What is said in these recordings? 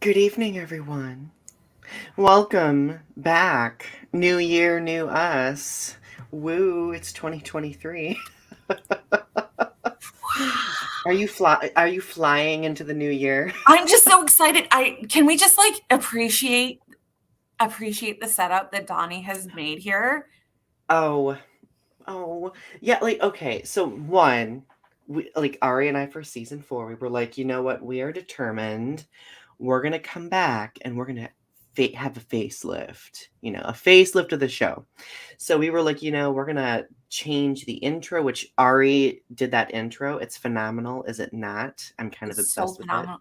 Good evening, everyone. Welcome back. New year, new us. Woo, it's 2023. Are you flying into the new year? I'm just so excited. I can we just like appreciate the setup that Donnie has made here? Oh, oh. Yeah, like okay, so one, like Ari and I for season 4, we were like, you know what? We are determined. We're gonna come back and we're gonna have a facelift, a facelift of the show. So we were like, we're gonna change the intro, which Ari did that intro. It's phenomenal, is it not? I'm kind of It's so obsessed with it. phenomenal.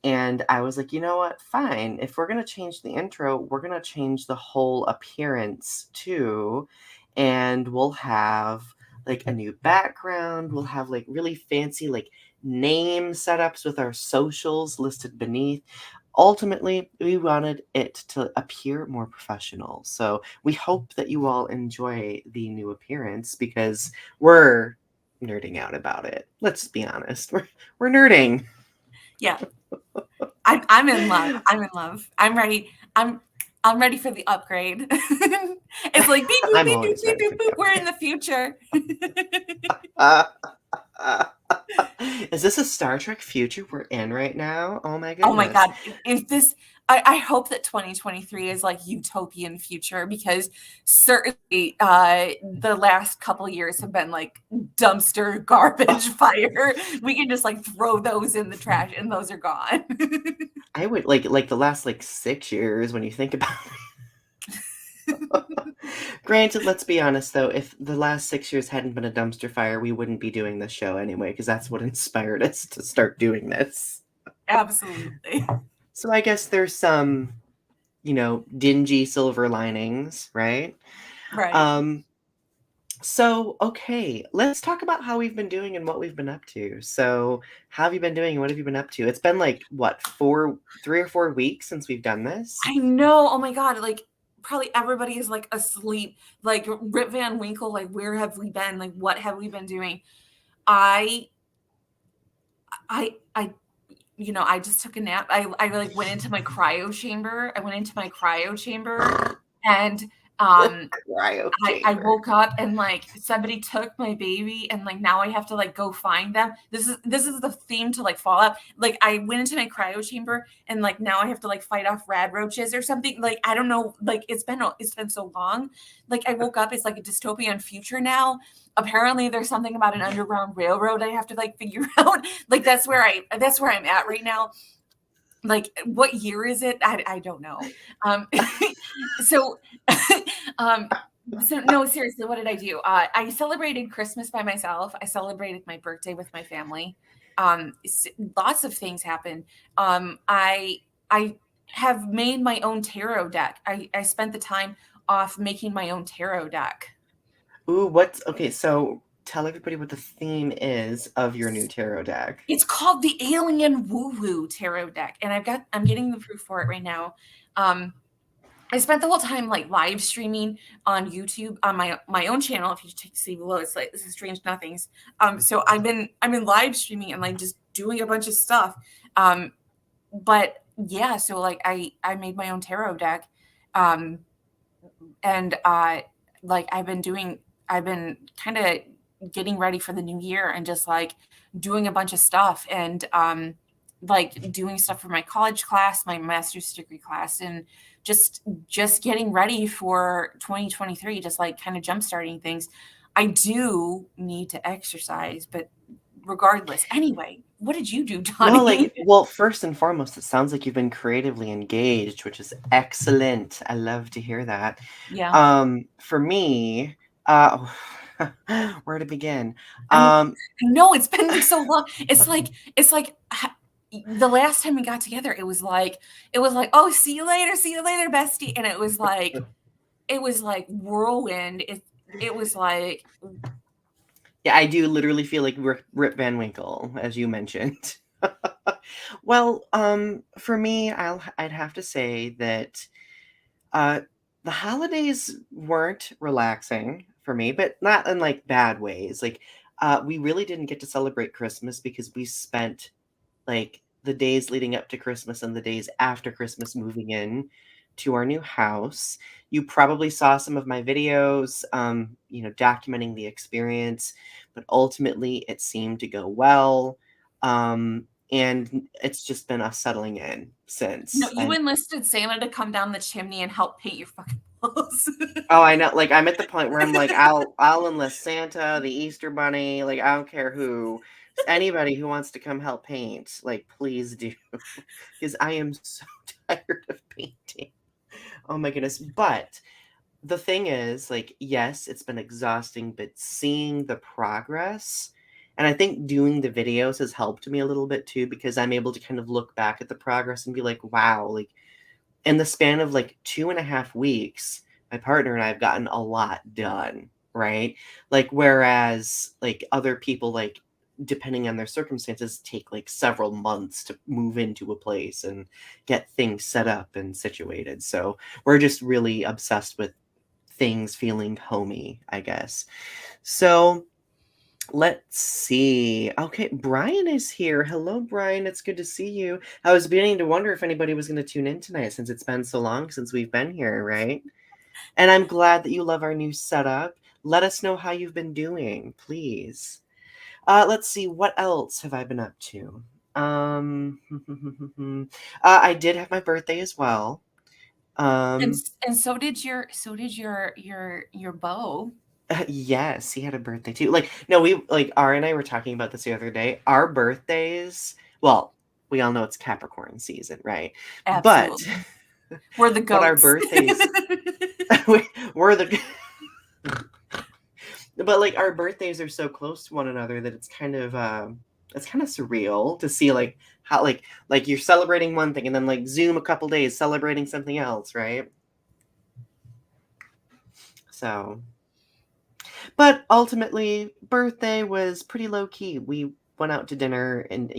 And I was like, you know what? Fine. If we're gonna change the intro, we're gonna change the whole appearance too. And we'll have like a new background. We'll have like really fancy like name setups with our socials listed beneath. Ultimately, we wanted it to appear more professional. So we hope that you all enjoy the new appearance because we're nerding out about it. Let's be honest. We're nerding. Yeah. I'm in love. I'm in love. I'm ready. I'm ready for the upgrade. It's like beep boop I'm beep boop always beep ready boop for the boop. We're in upgrade. the future. Uh, uh, is this a Star Trek future we're in right now? Oh my Oh my goodness. god. If this I hope that 2023 is like utopian future because certainly the last couple years have been like dumpster garbage Oh, fire. We can just like throw those in the trash and those are gone. I would like the last like 6 years when you think about it. Granted, let's be honest though, if the last 6 years hadn't been a dumpster fire, we wouldn't be doing this show anyway, because that's what inspired us to start doing this. Absolutely. So I guess there's some, dingy silver linings, right? Right. Um, So, okay, let's talk about how we've been doing and what we've been up to. So, how have you been doing and what have you been up to? It's been like, what, 3 or 4 weeks since we've done this? I know. Oh my god, like probably everybody is like asleep. Like Rip Van Winkle, like where have we been? Like what have we been doing? I I I just took a nap. I like went into my cryo chamber. I went into my cryo chamber and Cryo I chamber. woke up and like somebody took my baby and like now I have to like go find them. This is the theme to like Fallout. Like I went into my cryo chamber and like now I have to like fight off rad roaches or something. Like I don't know. Like it's been so long. Like I woke up. It's like a dystopian future now. Apparently there's something about an underground railroad I have to like figure out. Like that's where I'm at right now. Like what year is it? I don't know. Um, so um so no, seriously, what did I do? I celebrated Christmas by myself. I celebrated my birthday with my family. Lots of things happened. I have made my own tarot deck. I spent the time off making my own tarot deck. Ooh, okay, so tell everybody what the theme is of your new tarot deck. It's called the Alien Woo Woo Tarot deck, and I'm getting the proof for it right now. Um, I spent the whole time like live streaming on YouTube on my own channel. If you see below, it's like this is Strange Nothings. So I've been live streaming and like just doing a bunch of stuff. Um, but yeah, so like I made my own tarot deck, um, and like I've been kind of getting ready for the new year and just like doing a bunch of stuff and like doing stuff for my college class, my master's degree class, and just getting ready for 2023, just like kind of jump starting things. I do need to exercise, but regardless. Anyway, what did you do, No, Donnie? like, well, first and foremost, it sounds like you've been creatively engaged, which is excellent. I love to hear that. Yeah. For me, uh, where to begin? I Um, I know it's been like so long. It's like the last time we got together, it was like, oh, see you later, bestie. And it was like whirlwind. It was like yeah, I do literally feel like Rip Van Winkle, as you mentioned. Well, for me, I'd have to say that uh, the holidays weren't relaxing for me, but not in like bad ways. Like, we really didn't get to celebrate Christmas because we spent like the days leading up to Christmas and the days after Christmas moving in to our new house. You probably saw some of my videos, documenting the experience, but ultimately it seemed to go well. And it's just been us settling in No, since. you And enlisted Santa to come down the chimney and help paint your fucking walls. oh, I know. Like I'm at the point where I'm like, I'll enlist Santa, the Easter Bunny, like I don't care who, just anybody who wants to come help paint, like please do, because I am so tired of painting. Oh my goodness! But the thing is, like, yes, it's been exhausting, but seeing the progress, and I think doing the videos has helped me a little bit too, because I'm able to kind of look back at the progress and be like, wow, like in the span of like 2.5 weeks, my partner and I have gotten a lot done, right? Like, whereas like other people, like, depending on their circumstances, take like several months to move into a place and get things set up and situated. So we're just really obsessed with things feeling homey, I guess. So let's see. Okay, Brian is here. Hello, Brian. It's good to see you. I was beginning to wonder if anybody was going to tune in tonight since it's been so long since we've been here, right? And I'm glad that you love our new setup. Let us know how you've been doing, please. Let's see. What else have I been up to? Um, I did have my birthday as well. and Um, and so did your beau. Yes, he had a birthday too. Like, no, we like Ari and I were talking about this the other day. Our birthdays, well, we all know it's Capricorn season, right? But Absolutely. We're the but our goats. birthdays we're the but like our birthdays are so close to one another that it's kind of surreal to see like how like you're celebrating one thing and then like Zoom a couple days celebrating something else, right? So but ultimately, birthday was pretty low key. We went out to dinner and,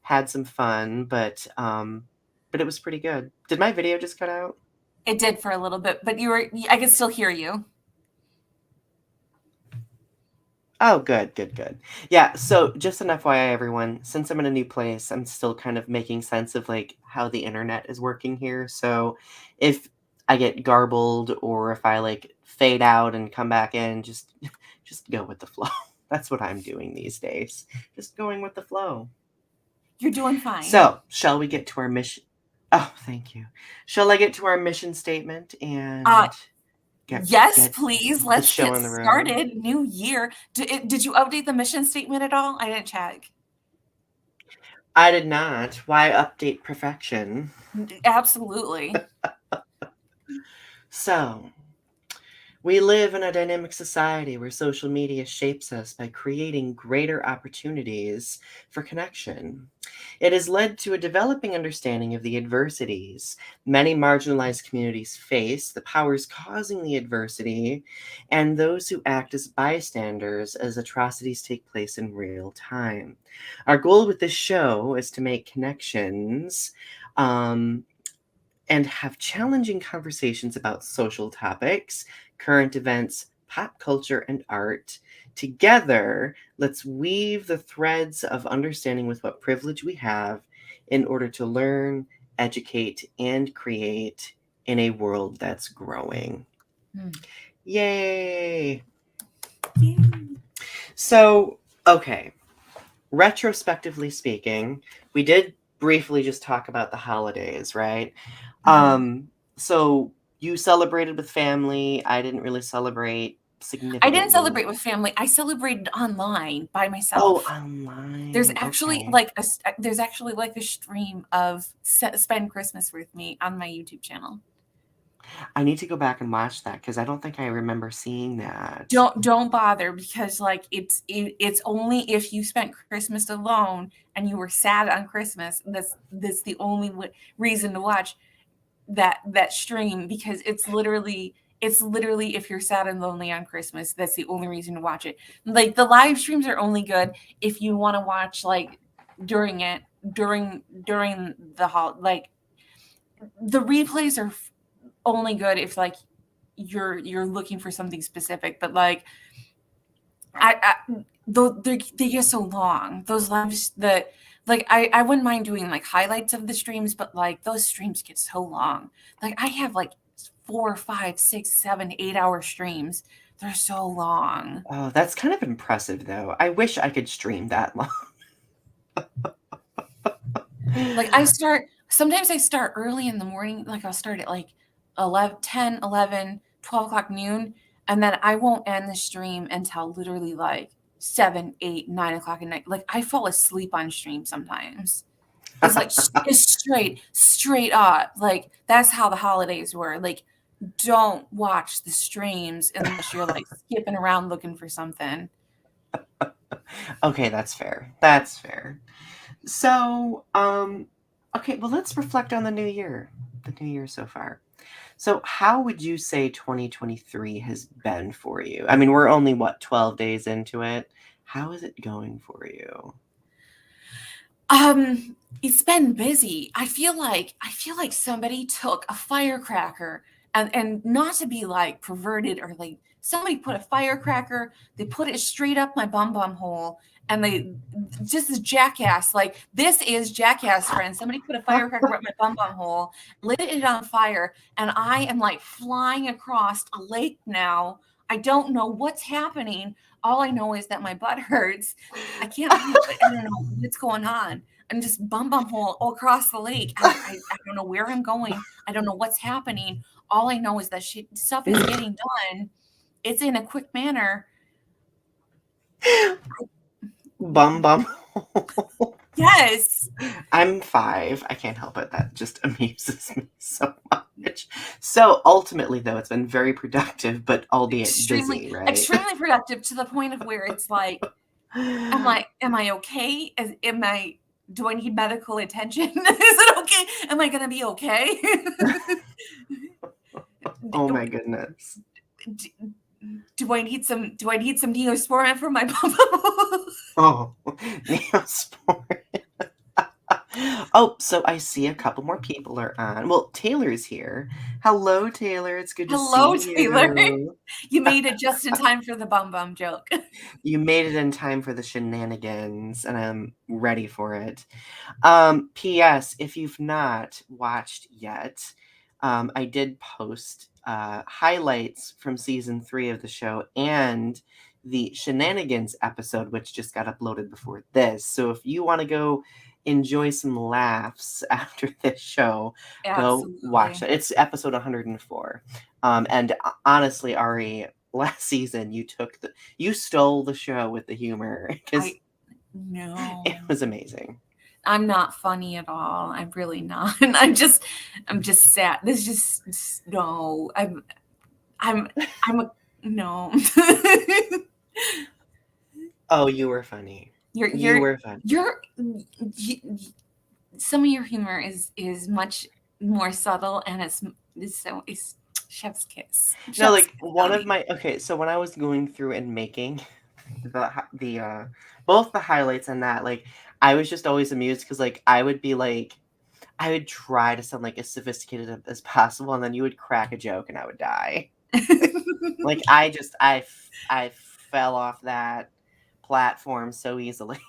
had some fun, but it was pretty good. Did my video just cut out? It did for a little bit, but I could still hear you. Oh, good, good, good. Yeah, so just an FYI, everyone, since I'm in a new place, I'm still kind of making sense of like how the internet is working here. So if I get garbled or if I like fade out and come back in, just go with the flow. That's what I'm doing these days. Just going with the flow. You're doing fine. So, shall we get to our mission? Oh, thank you. Shall I get to our mission statement Uh, and get yes, get please. the Let's show get on the road? started. New year. Did you update the mission statement at all? I didn't check. I did not. Why update perfection? Absolutely. So, we live in a dynamic society where social media shapes us by creating greater opportunities for connection. It has led to a developing understanding of the adversities many marginalized communities face, the powers causing the adversity, and those who act as bystanders as atrocities take place in real time. Our goal with this show is to make connections. And have challenging conversations about social topics, current events, pop culture, and art. Together, let's weave the threads of understanding with what privilege we have in order to learn, educate, and create in a world that's growing. Hmm. Yay! So, okay, retrospectively speaking, we did briefly just talk about the holidays, right? Mhm. So you celebrated with family. I didn't really celebrate I didn't significantly. celebrate with family. I celebrated online by Oh, myself. There's online. actually Okay. like there's actually like a stream of spend Christmas with me on my YouTube channel. I need to go back and watch that because I don't think I remember seeing that. Don't bother because like it's only if you spent Christmas alone and you were sad on Christmas that's the only reason to watch that stream because it's literally if you're sad and lonely on Christmas, that's the only reason to watch it. Like the live streams are only good if you want to watch like during it during the like the replays are only good if like you're looking for something specific, but like I they get so long. Those lives, like I wouldn't mind doing like highlights of the streams, but like those streams get so long. Like I have like 4, 5, 6, 7, 8 hour streams. They're so long. Oh, that's kind of impressive, though. I wish I could stream that long. Like sometimes I start early in the morning. Like I'll start at like 11, 10, 11, 12 o'clock noon. And then I won't end the stream until literally like 7, 8, 9 o'clock at night. Like I fall asleep on stream sometimes. It's like it's straight up. Like that's how the holidays were. Like don't watch the streams unless you're like skipping around looking for something. Okay, that's fair. That's fair. So, okay, well, let's reflect on the new year so far. So, how would you say 2023 has been for you? I mean, we're only, what, 12 days into it? How is it going for you? It's been busy. I feel like somebody took a firecracker and not to be like perverted or like somebody put a firecracker, they put it straight up my bum hole and they just this jackass, like this is jackass friends. Somebody put a firecracker up my bum hole, lit it on fire, and I am like flying across a lake now. I don't know what's happening. All I know is that my butt hurts. I can't breathe. I don't know what's going on. I'm just bum hole all across the lake. I don't know where I'm going. I don't know what's happening. All I know is that stuff is getting done. It's in a quick manner. Bum. Yes. I'm 5. I can't help it. That just amuses me so much. So ultimately, though, it's been very productive, but albeit busy, right? Extremely productive to the point of where it's like, am I okay? Do I need medical attention? Is it okay? Am I going to be okay? Oh my goodness. Do I need some Neosporin for my bum? Oh, Neosporin. Oh, so I see a couple more people are on. Well, Taylor's here. Hello, Taylor. It's good to see Taylor. you. You made it just in time for the bum joke. You made it in time for the shenanigans, and I'm ready for it. P.S. If you've not watched yet, I did post highlights from season 3 of the show and the shenanigans episode, which just got uploaded before this. So if you want to go enjoy some laughs after this show, Absolutely. go watch it. It's episode 104. And honestly, Ari, last season you stole the show with the humor because it was amazing. I'm not funny at all. I'm really not. I'm just sad. This just no. I'm a no. Oh, you were funny. You were funny. Some of your humor is much more subtle, and it's chef's kiss. No, like one of my so when I was going through and making the both the highlights and that, like I was just always amused because like I would try to sound like as sophisticated as possible, and then you would crack a joke and I would die. Like I fell off that platform so easily.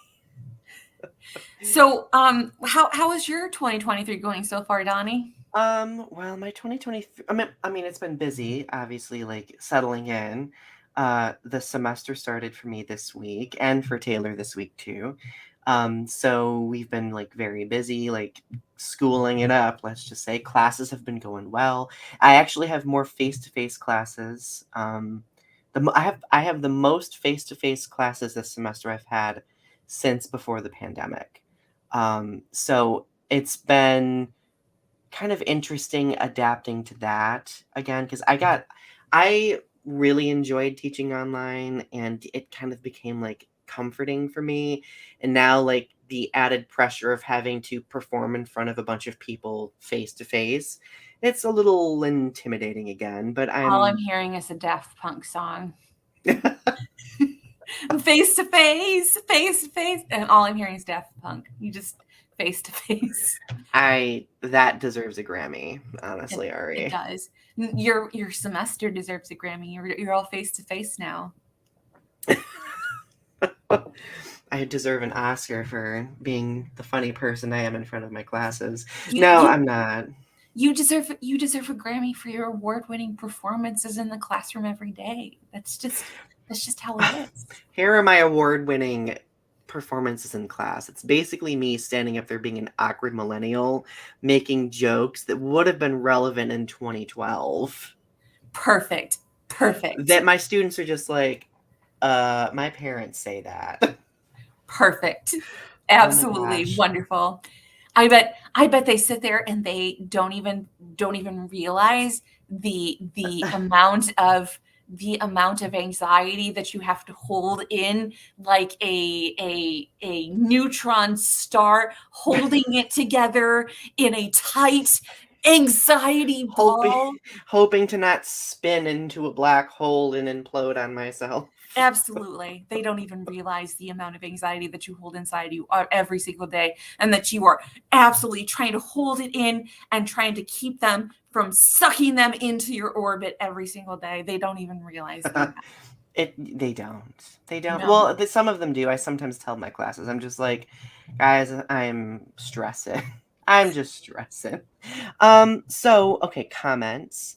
So, how is your 2023 going so far, Donny? Well, my 2023, I mean, it's been busy, obviously, like settling in. The semester started for me this week and for Taylor this week too. So we've been like very busy, like schooling it up, let's just say. Classes have been going well. I actually have more face-to-face classes. I have the most face-to-face classes this semester I've had since before the pandemic. So it's been kind of interesting adapting to that again because I really enjoyed teaching online and it kind of became like comforting for me, and now like the added pressure of having to perform in front of a bunch of people face to face, it's a little intimidating again, but all I'm hearing is a Daft Punk song. Face to face, and all I'm hearing is Daft Punk. You just face to face. That deserves a Grammy, honestly, Ari. It does. Your semester deserves a Grammy. You're all face to face now. I deserve an Oscar for being the funny person I am in front of my classes. You No, you I'm not. you deserve a Grammy for your award-winning performances in the classroom every day. That's just how it is. Here are my award-winning performances in class. It's basically me standing up there being an awkward millennial, making jokes that would have been relevant in 2012. Perfect. Perfect. That my students are just like, my parents say that. Perfect. Oh my Absolutely gosh. wonderful. I bet they sit there and they don't even realize the amount of anxiety that you have to hold in, like a neutron star, holding it together in a tight anxiety hoping ball. hoping to not spin into a black hole and implode on myself. Absolutely. They don't even realize the amount of anxiety that you hold inside you every single day, and that you are absolutely trying to hold it in and trying to keep them from sucking them into your orbit every single day. They don't even realize the amount. They don't. They don't. No. Well, some of them do. I sometimes tell my classes, I'm just like, guys, I'm stressing. I'm just stressing. So okay, comments.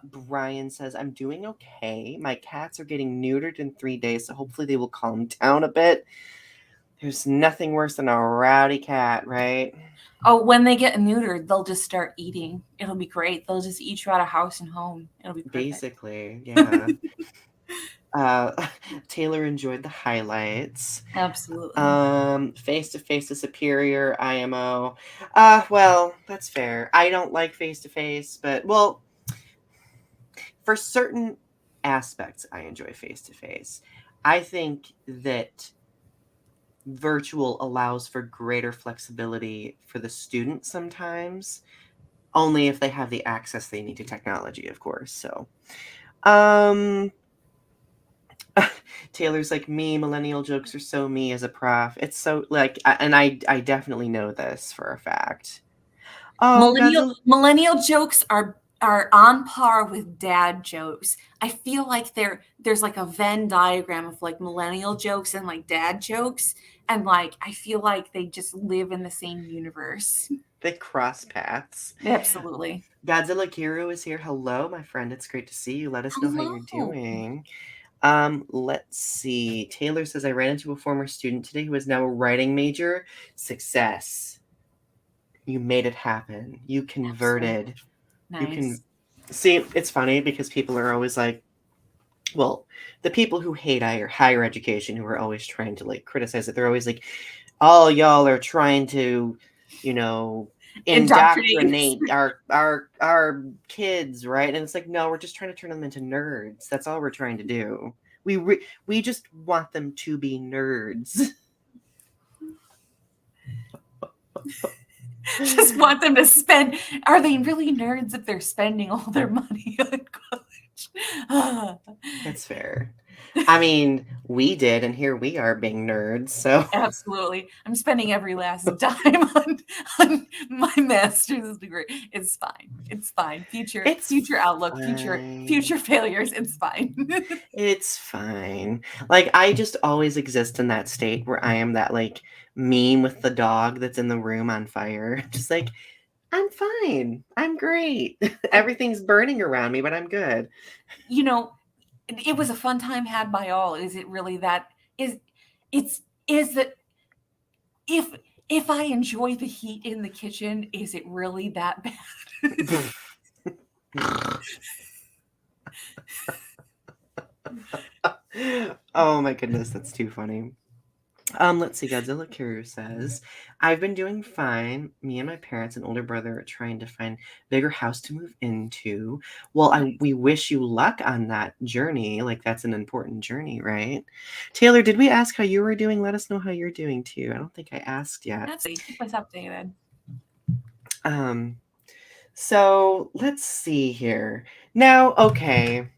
Brian says, I'm doing okay. My cats are getting neutered in 3 days, so hopefully they will calm down a bit. There's nothing worse than a rowdy cat, right? Oh, when they get neutered, they'll just start eating. It'll be great. They'll just eat you out of house and home. It'll be perfect. Basically, yeah. Taylor enjoyed the highlights. Absolutely. Face to face is superior. IMO. Well, that's fair. I don't like face to face, but well, for certain aspects, I enjoy face to face. I think that virtual allows for greater flexibility for the student sometimes, only if they have the access they need to technology, of course. So, um, Taylor's like, me, millennial jokes are so me as a prof. It's so like, and I definitely know this for a fact. Oh, Millennial Godzilla. millennial jokes are on par with dad jokes. I feel like there's like a Venn diagram of like millennial jokes and like dad jokes, and like I feel like they just live in the same universe. They cross paths. Absolutely. Godzilla Kiru is here. Hello, my friend. It's great to see you. Let us know how you're Hello. doing. Let's see. Taylor says, I ran into a former student today who is now a writing major. Success. You made it happen. You Absolutely. converted. You can Nice. see, it's funny because people are always like, well, the people who hate higher education, who are always trying to like criticize it, they're always like, all y'all are trying to, you know, Indoctrinate. indoctrinate our kids, right? And it's like, no, we're just trying to turn them into nerds. That's all we're trying to do. We just want them to be nerds. Just want them to spend. Are they really nerds if they're spending all their money on college? That's fair. I mean, we did, and here we are being nerds. So Absolutely. I'm spending every last dime on my master's degree. It's fine. It's fine. Future it's future outlook, future fine. failures, it's fine. It's fine. Like, I just always exist in that state where I am that like meme with the dog that's in the room on fire. Just like, I'm fine. I'm great. Everything's burning around me, but I'm good. You know, it was a fun time had by all. Is it really that is that if if I enjoy the heat in the kitchen, is it really that bad? Oh my goodness, that's too funny. Let's see. Godzilla Kuru says, I've been doing fine. Me and my parents and older brother are trying to find bigger house to move into. Well, we wish you luck on that journey. Like, that's an important journey, right? Taylor, did we ask how you were doing? Let us know how you're doing too. I don't think I asked yet. Absolutely. Keep us updated. Um, so let's see here. Now, okay,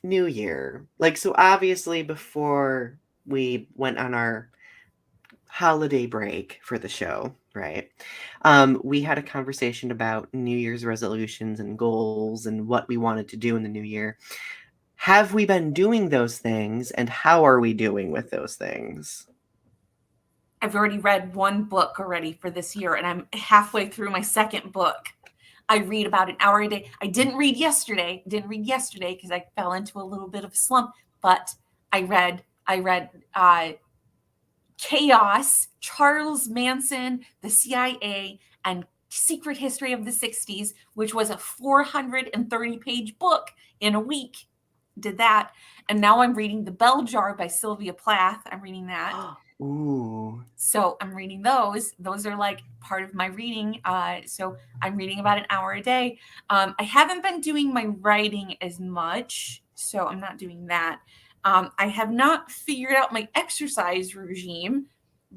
New Year. Like, so obviously before we went on our holiday break for the show, right? We had a conversation about New Year's resolutions and goals and what we wanted to do in the new year. Have we been doing those things, and how are we doing with those things? I've already read one book already for this year, and I'm halfway through my second book. I read about an hour a day. I didn't read yesterday. Because I fell into a little bit of a slump. But I read Chaos, Charles Manson, the CIA, and Secret History of the 60s, which was a 430-page book in a week. Did that. And now I'm reading The Bell Jar by Sylvia Plath. I'm reading that. Ooh. So I'm reading those. Those are like part of my reading. So I'm reading about an hour a day. I haven't been doing my writing as much, so I'm not doing that. I have not figured out my exercise regime,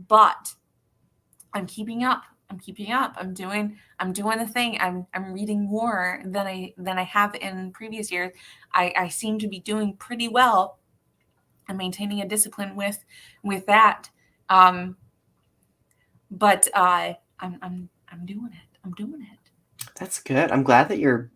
but I'm keeping up. I'm keeping up. I'm doing the thing. I'm reading more than I have in previous years. I seem to be doing pretty well. I'm maintaining a discipline with that. But I'm doing it. I'm doing it. That's good. I'm glad that you're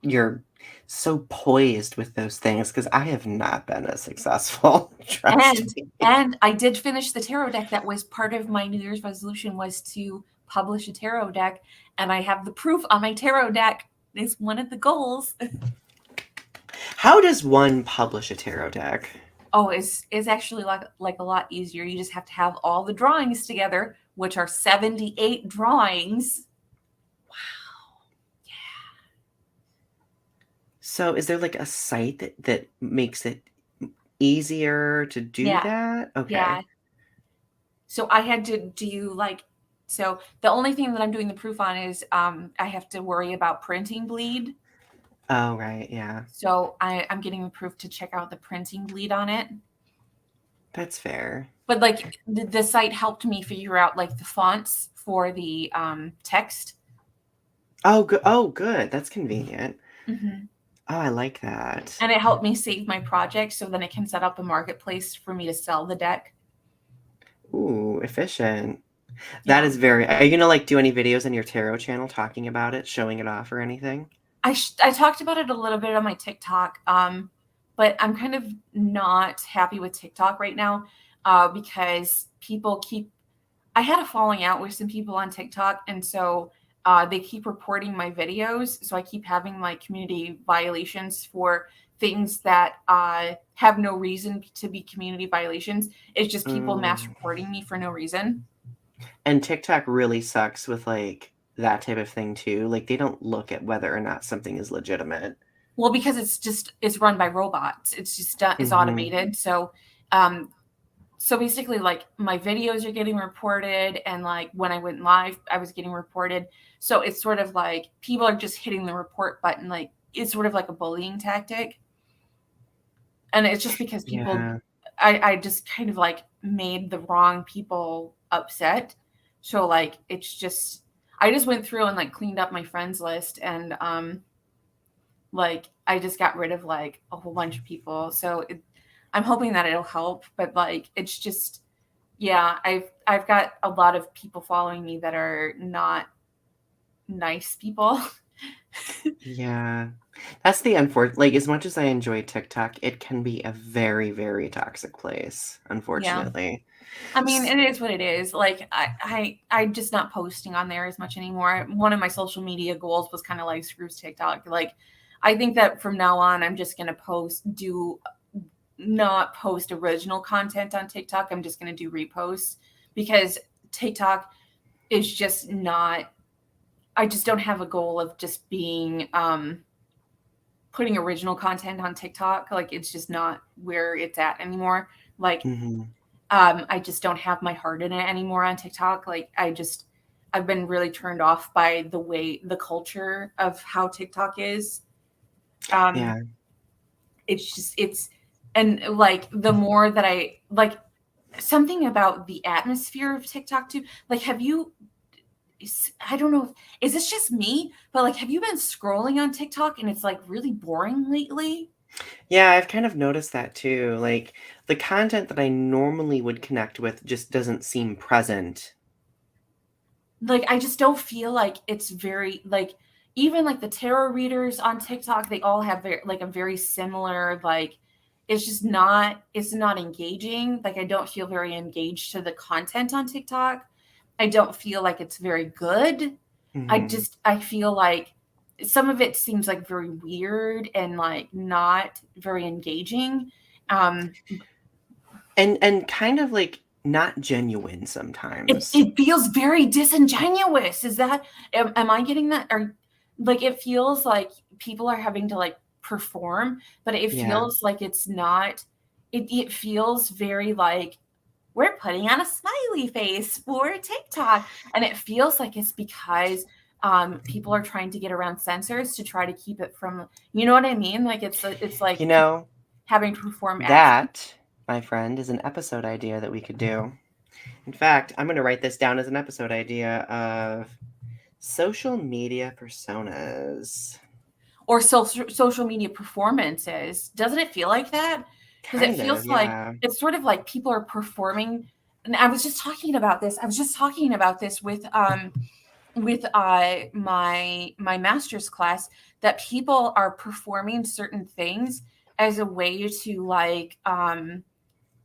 so poised with those things because I have not been as successful. Trust me. And I did finish the tarot deck. That was part of my New Year's resolution, was to publish a tarot deck, and I have the proof on my tarot deck. It's one of the goals. How does one publish a tarot deck? Oh, it's actually like a lot easier. You just have to have all the drawings together, which are 78 drawings. So is there like a site that makes it easier to do Yeah. that? Okay. Yeah. So I had to do so the only thing that I'm doing the proof on is I have to worry about printing bleed. Oh, right. Yeah. So I'm getting the proof to check out the printing bleed on it. That's fair. But like the site helped me figure out like the fonts for the text. Oh, good. Oh, good. That's convenient. Mm-hmm. Oh, I like that. And it helped me save my project, so then it can set up a marketplace for me to sell the deck. Ooh, efficient. Yeah. That is very. Are you gonna like do any videos on your tarot channel talking about it, showing it off, or anything? I talked about it a little bit on my TikTok, but I'm kind of not happy with TikTok right now because people keep. I had a falling out with some people on TikTok, and so they keep reporting my videos. So I keep having like community violations for things that have no reason to be community violations. It's just people mass reporting me for no reason. And TikTok really sucks with like that type of thing too. Like they don't look at whether or not something is legitimate. Well, because it's run by robots. It's just it's automated. So so basically like my videos are getting reported, and like when I went live I was getting reported. So it's sort of like people are just hitting the report button. Like it's sort of like a bullying tactic. And it's just because people Yeah. I just kind of like made the wrong people upset. So like it's just I just went through and like cleaned up my friends list, and like I just got rid of like a whole bunch of people. So I'm hoping that it'll help, but like it's just yeah, I've got a lot of people following me that are not nice people. Yeah. That's the unfortunate, like, as much as I enjoy TikTok, it can be a very, very toxic place, Yeah. unfortunately. I mean, it is what it is. Like I'm just not posting on there as much anymore. One of my social media goals was kind of like screw TikTok. Like I think that from now on I'm just gonna not post original content on TikTok. I'm just gonna do reposts because TikTok is just not I just don't have a goal of just being putting original content on TikTok. Like it's just not where it's at anymore. Like I just don't have my heart in it anymore on TikTok. Like I've been really turned off by the culture of how TikTok is. Yeah. And like the more that I like something about the atmosphere of TikTok too. Like I don't know if is this just me, but like have you been scrolling on TikTok and it's like really boring lately? Yeah, I've kind of noticed that too. Like, the content that I normally would connect with just doesn't seem present. Like I just don't feel like it's very like even like the tarot readers on TikTok, they all have a very similar like it's not engaging. Like I don't feel very engaged to the content on TikTok. I don't feel like it's very good. Mhm. I feel like some of it seems like very weird and like not very engaging. Um, And kind of, like, not genuine it sometimes. it feels very disingenuous. Is that am I getting that? Or like it feels like people are having to like perform, but it Yeah. feels like it's not. It feels very like we're putting on a smiley face for TikTok, and it feels like it's because people are trying to get around censors to try to keep it from. You know what I mean? Like it's like You know, having to perform action. that, my friend, is an episode idea that we could do. In fact, I'm gonna write this down as an episode idea of social media personas. Or social media performances. Doesn't it feel like that? Because it Kind of, feels like yeah. it's sort of like people are performing. And I was just talking about this. I was just talking about this with my master's class that people are performing certain things as a way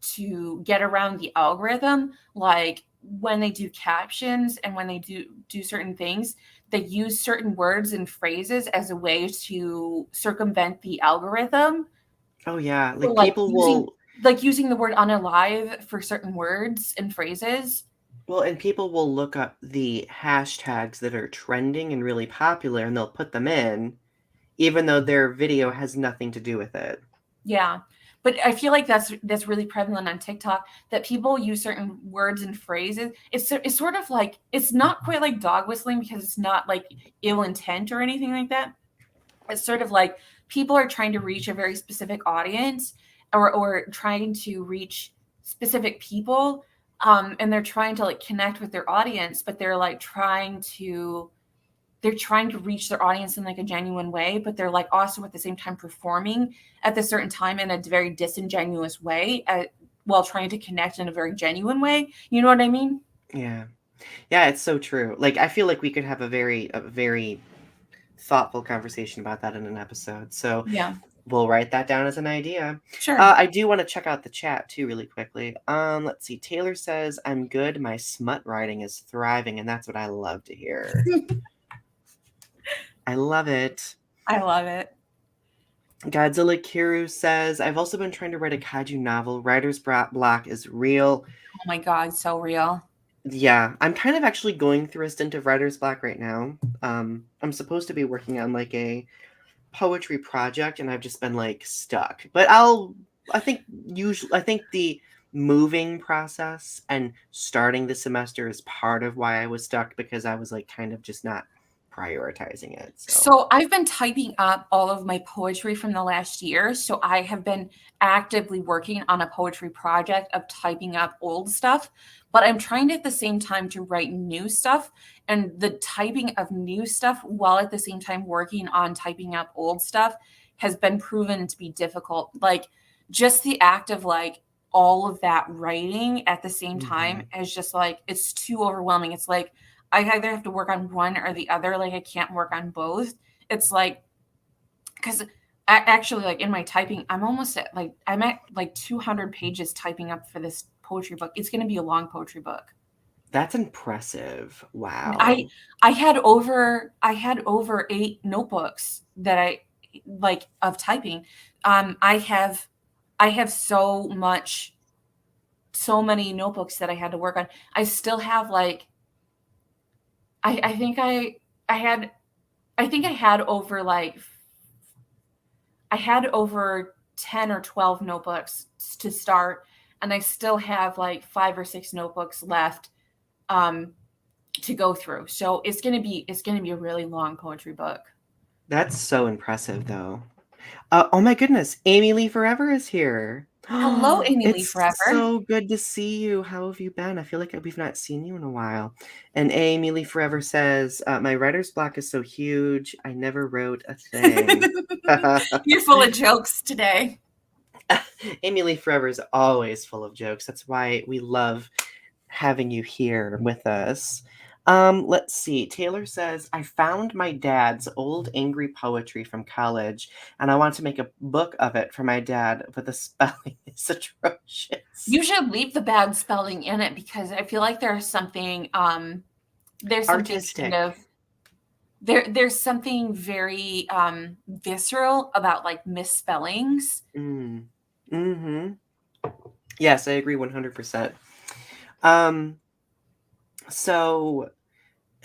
to get around the algorithm, like when they do captions and when they do certain things, they use certain words and phrases as a way to circumvent the algorithm. Oh, yeah, So like, people will like using the word unalive for certain words and phrases. well, and people will look up the hashtags that are trending and really popular, and they'll put them in, even though their video has nothing to do with it. Yeah. But I feel like that's really prevalent on TikTok that people use certain words and phrases. It's sort of like it's not quite like dog whistling because it's not like ill intent or anything like that. It's sort of like people are trying to reach a very specific audience or trying to reach specific people, and they're trying to like connect with their audience, but they're trying to reach their audience in like a genuine way, but they're like also at the same time performing at the certain time in a very disingenuous way while trying to connect in a very genuine way. You know what I mean? Yeah. Yeah, it's so true. Like, I feel like we could have a very thoughtful conversation about that in an episode, so Yeah, we'll write that down as an idea. sure. I do wanna check out the chat too really quickly. Let's see, Taylor says, "I'm good, my smut writing is thriving," and that's what I love to hear. I love it. I love it. Godzilla Kiru says, "I've also been trying to write a kaiju novel. Writer's block is real." Oh my God, so real. Yeah, I'm kind of actually going through a stint of writer's block right now. I'm supposed to be working on, like, a poetry project, and I've just been, like, stuck. But I think the moving process and starting the semester is part of why I was stuck because I was, like, kind of just not prioritizing it, so So I've been typing up all of my poetry from the last year. So I have been actively working on a poetry project of typing up old stuff, but I'm trying to at the same time to write new stuff. And the typing of new stuff while at the same time working on typing up old stuff has been proven to be difficult. Like just the act of like all of that writing at the same time Mhm. is just like it's too overwhelming. It's like I either have to work on one or the other. Like I can't work on both. It's like because actually, like in my typing, I'm at like 200 pages typing up for this poetry book. It's going to be a long poetry book. That's impressive. I Wow. I had over 8 notebooks that I like of typing. I have so many notebooks that I had to work on. I still have like I think I had I think I had over 10 or 12 notebooks to start, and I still have like 5 or 6 notebooks left um, to go through. So it's gonna be a really long poetry book. That's so impressive, though. Oh my goodness, Amy Lee Forever is here. Hello, Amy Lee It's Forever. so good to see you. How have you been? I feel like we've not seen you in a while. And Amy Lee Forever says, "My writer's block is so huge, I never wrote a thing." You're full of jokes today. Amy Lee Forever is always full of jokes. That's why we love having you here with us. Let's see. Taylor says, I found my dad's old angry poetry from college, and I want to make a book of it for my dad, but the spelling is atrocious. You should leave the bad spelling in it because I feel like there's something kind Artistic. of there's something very visceral about like misspellings. Mm. Mm-hmm. Yes, I agree 100%. Um, so,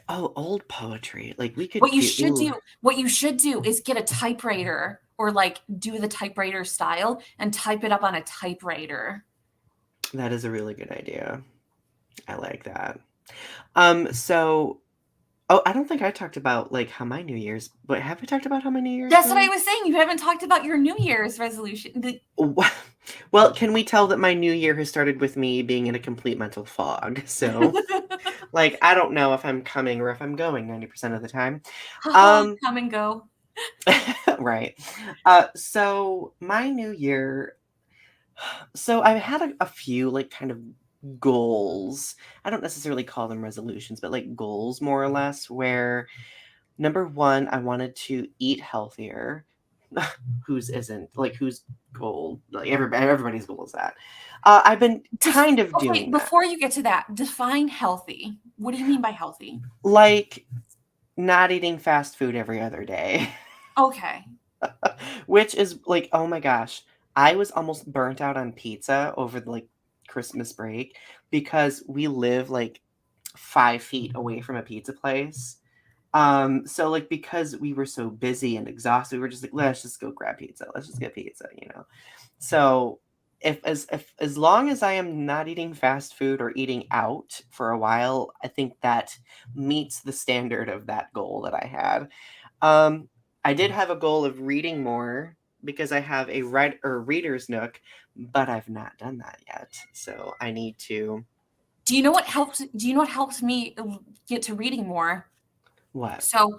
oh, old poetry. Like we could do, ooh, What you should do is get a typewriter or like do the typewriter style and type it up on a typewriter. that is a really good idea. I like that. So, oh, I don't think I talked about like how my New Year's, but have I talked about how my New Year's That's what I been? was saying. You haven't talked about your New Year's resolution. Well, can we tell that my new year has started with me being in a complete mental fog? So, like, I don't know if I'm coming or if I'm going 90% of the time. Haha, Um, come and go. right. So my new year, so I've had a few like kind of goals. I don't necessarily call them resolutions, but like goals more or less, where number one, I wanted to eat healthier. Whose isn't? Like whose goal? Like everybody's goal is that. I've been kind of Okay, doing that. before you get to that, define healthy. What do you mean by healthy? Like not eating fast food every other day. Okay. Which is like, oh my gosh, I was almost burnt out on pizza over the like Christmas break because we live like 5 feet away from a pizza place. So like because we were so busy and exhausted, we were just like, let's just go grab pizza. Let's just get pizza, you know. So if as long as I am not eating fast food or eating out for a while, I think that meets the standard of that goal that I had. Um, I did have a goal of reading more because I have a reader's nook, but I've not done that yet. So I need to. Do you know what helped me get to reading more? What? So,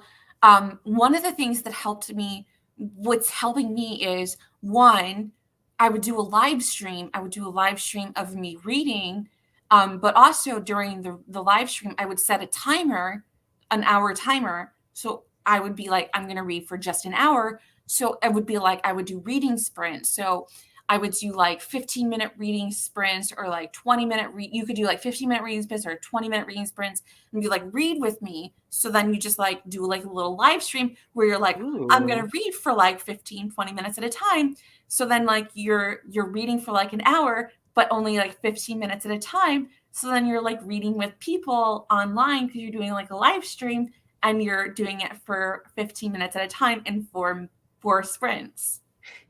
one of the things that helped me, what's helping me is one, I would do a live stream. I would do a live stream of me reading, but also during the live stream, I would set a timer, an hour timer. So I would be like, I'm going to read for just an hour. So it would be like I would do reading sprints. So I would do like 15-minute reading sprints or like 20-minute you could do like 15-minute reading sprints or 20-minute reading sprints and be like, read with me. So then you just like do like a little live stream where you're like, I'm going Ooh. to read for like 15, 20 minutes at a time. So then like you're reading for like an hour, but only like 15 minutes at a time. So then you're like reading with people online because you're doing like a live stream and you're doing it for 15 minutes at a time in four sprints.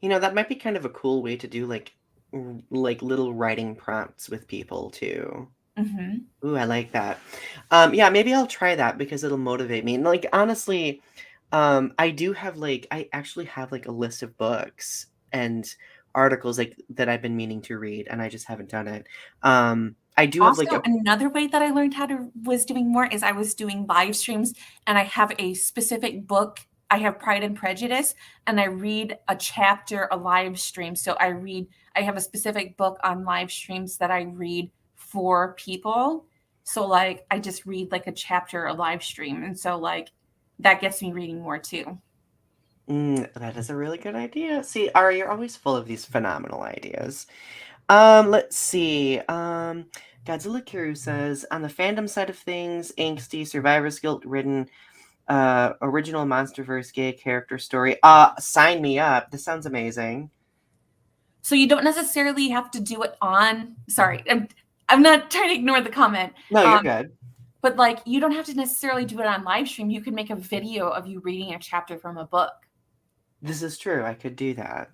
You know, that might be kind of a cool way to do like little writing prompts with people too. Hmm. Ooh, I like that. Yeah, maybe I'll try that because it'll motivate me. And like honestly, I actually have like a list of books and articles like that I've been meaning to read, and I just haven't done it. I do have like Also, a another way that I learned how to was doing more is I was doing live streams and I have a specific book. I have Pride and Prejudice and I read a chapter a live stream. So I have a specific book on live streams that I read for people. So like I just read like a chapter a live stream. And so like that gets me reading more too. that is a really good idea. See, Ari, you're always full of these phenomenal ideas. Let's see. Godzilla Kiru says, on the fandom side of things, angsty, survivor's guilt ridden, original Monsterverse gay character story. Sign me up. This sounds amazing. So you don't necessarily have to do it on, sorry, I'm not trying to ignore the comment. No, you're Um, good. But like you don't have to necessarily do it on live stream. You can make a video of you reading a chapter from a book. This is true. I could do that.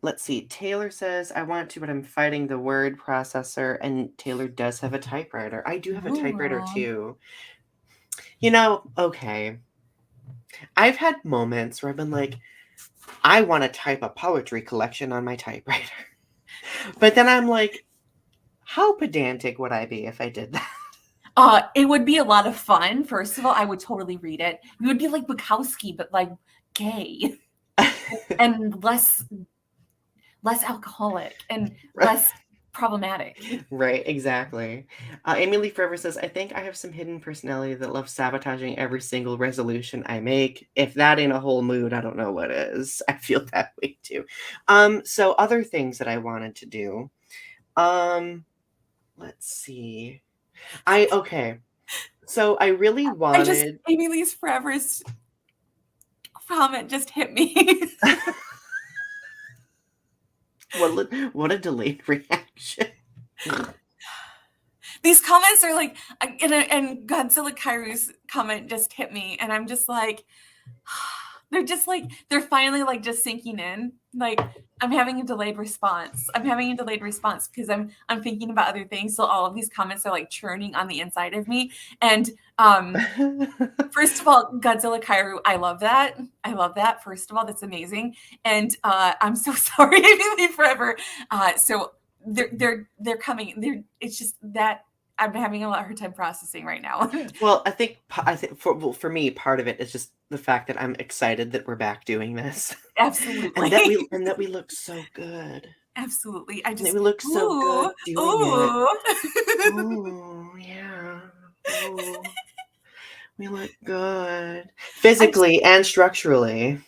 Let's see. Taylor says, I want to, but I'm fighting the word processor, and Taylor does have a typewriter. I do have a typewriter Ooh. too. You know, okay. I've had moments where I've been like, I want to type a poetry collection on my typewriter. But then I'm like, how pedantic would I be if I did that? It would be a lot of fun. First of all, I would totally read it. You would be like Bukowski, but like gay and less alcoholic and less problematic. Right, exactly. Amy Lee Forever says, I think I have some hidden personality that loves sabotaging every single resolution I make. If that ain't a whole mood, I don't know what is. I feel that way too. So other things that I wanted to do. Let's see. Okay. So I really wanted Amy Lee's Forever's comment just hit me. what a delayed reaction. These comments are like, and Godzilla Kairu's comment just hit me, and I'm just like, they're just like, they're finally like just sinking in. Like, I'm having a delayed response. I'm having a delayed response because I'm thinking about other things. So all of these comments are like churning on the inside of me. And first of all, Godzilla Kairu, I love that. I love that. First of all, that's amazing. And I'm so sorry, Amy Forever. So they're coming. It's just that I'm having a hard time processing right now. Well, I think for me, part of it is just the fact that I'm excited that we're back doing this, Absolutely. and that we look so good. Absolutely. And that we look so good doing it. Ooh, yeah. Ooh. We look good physically and structurally.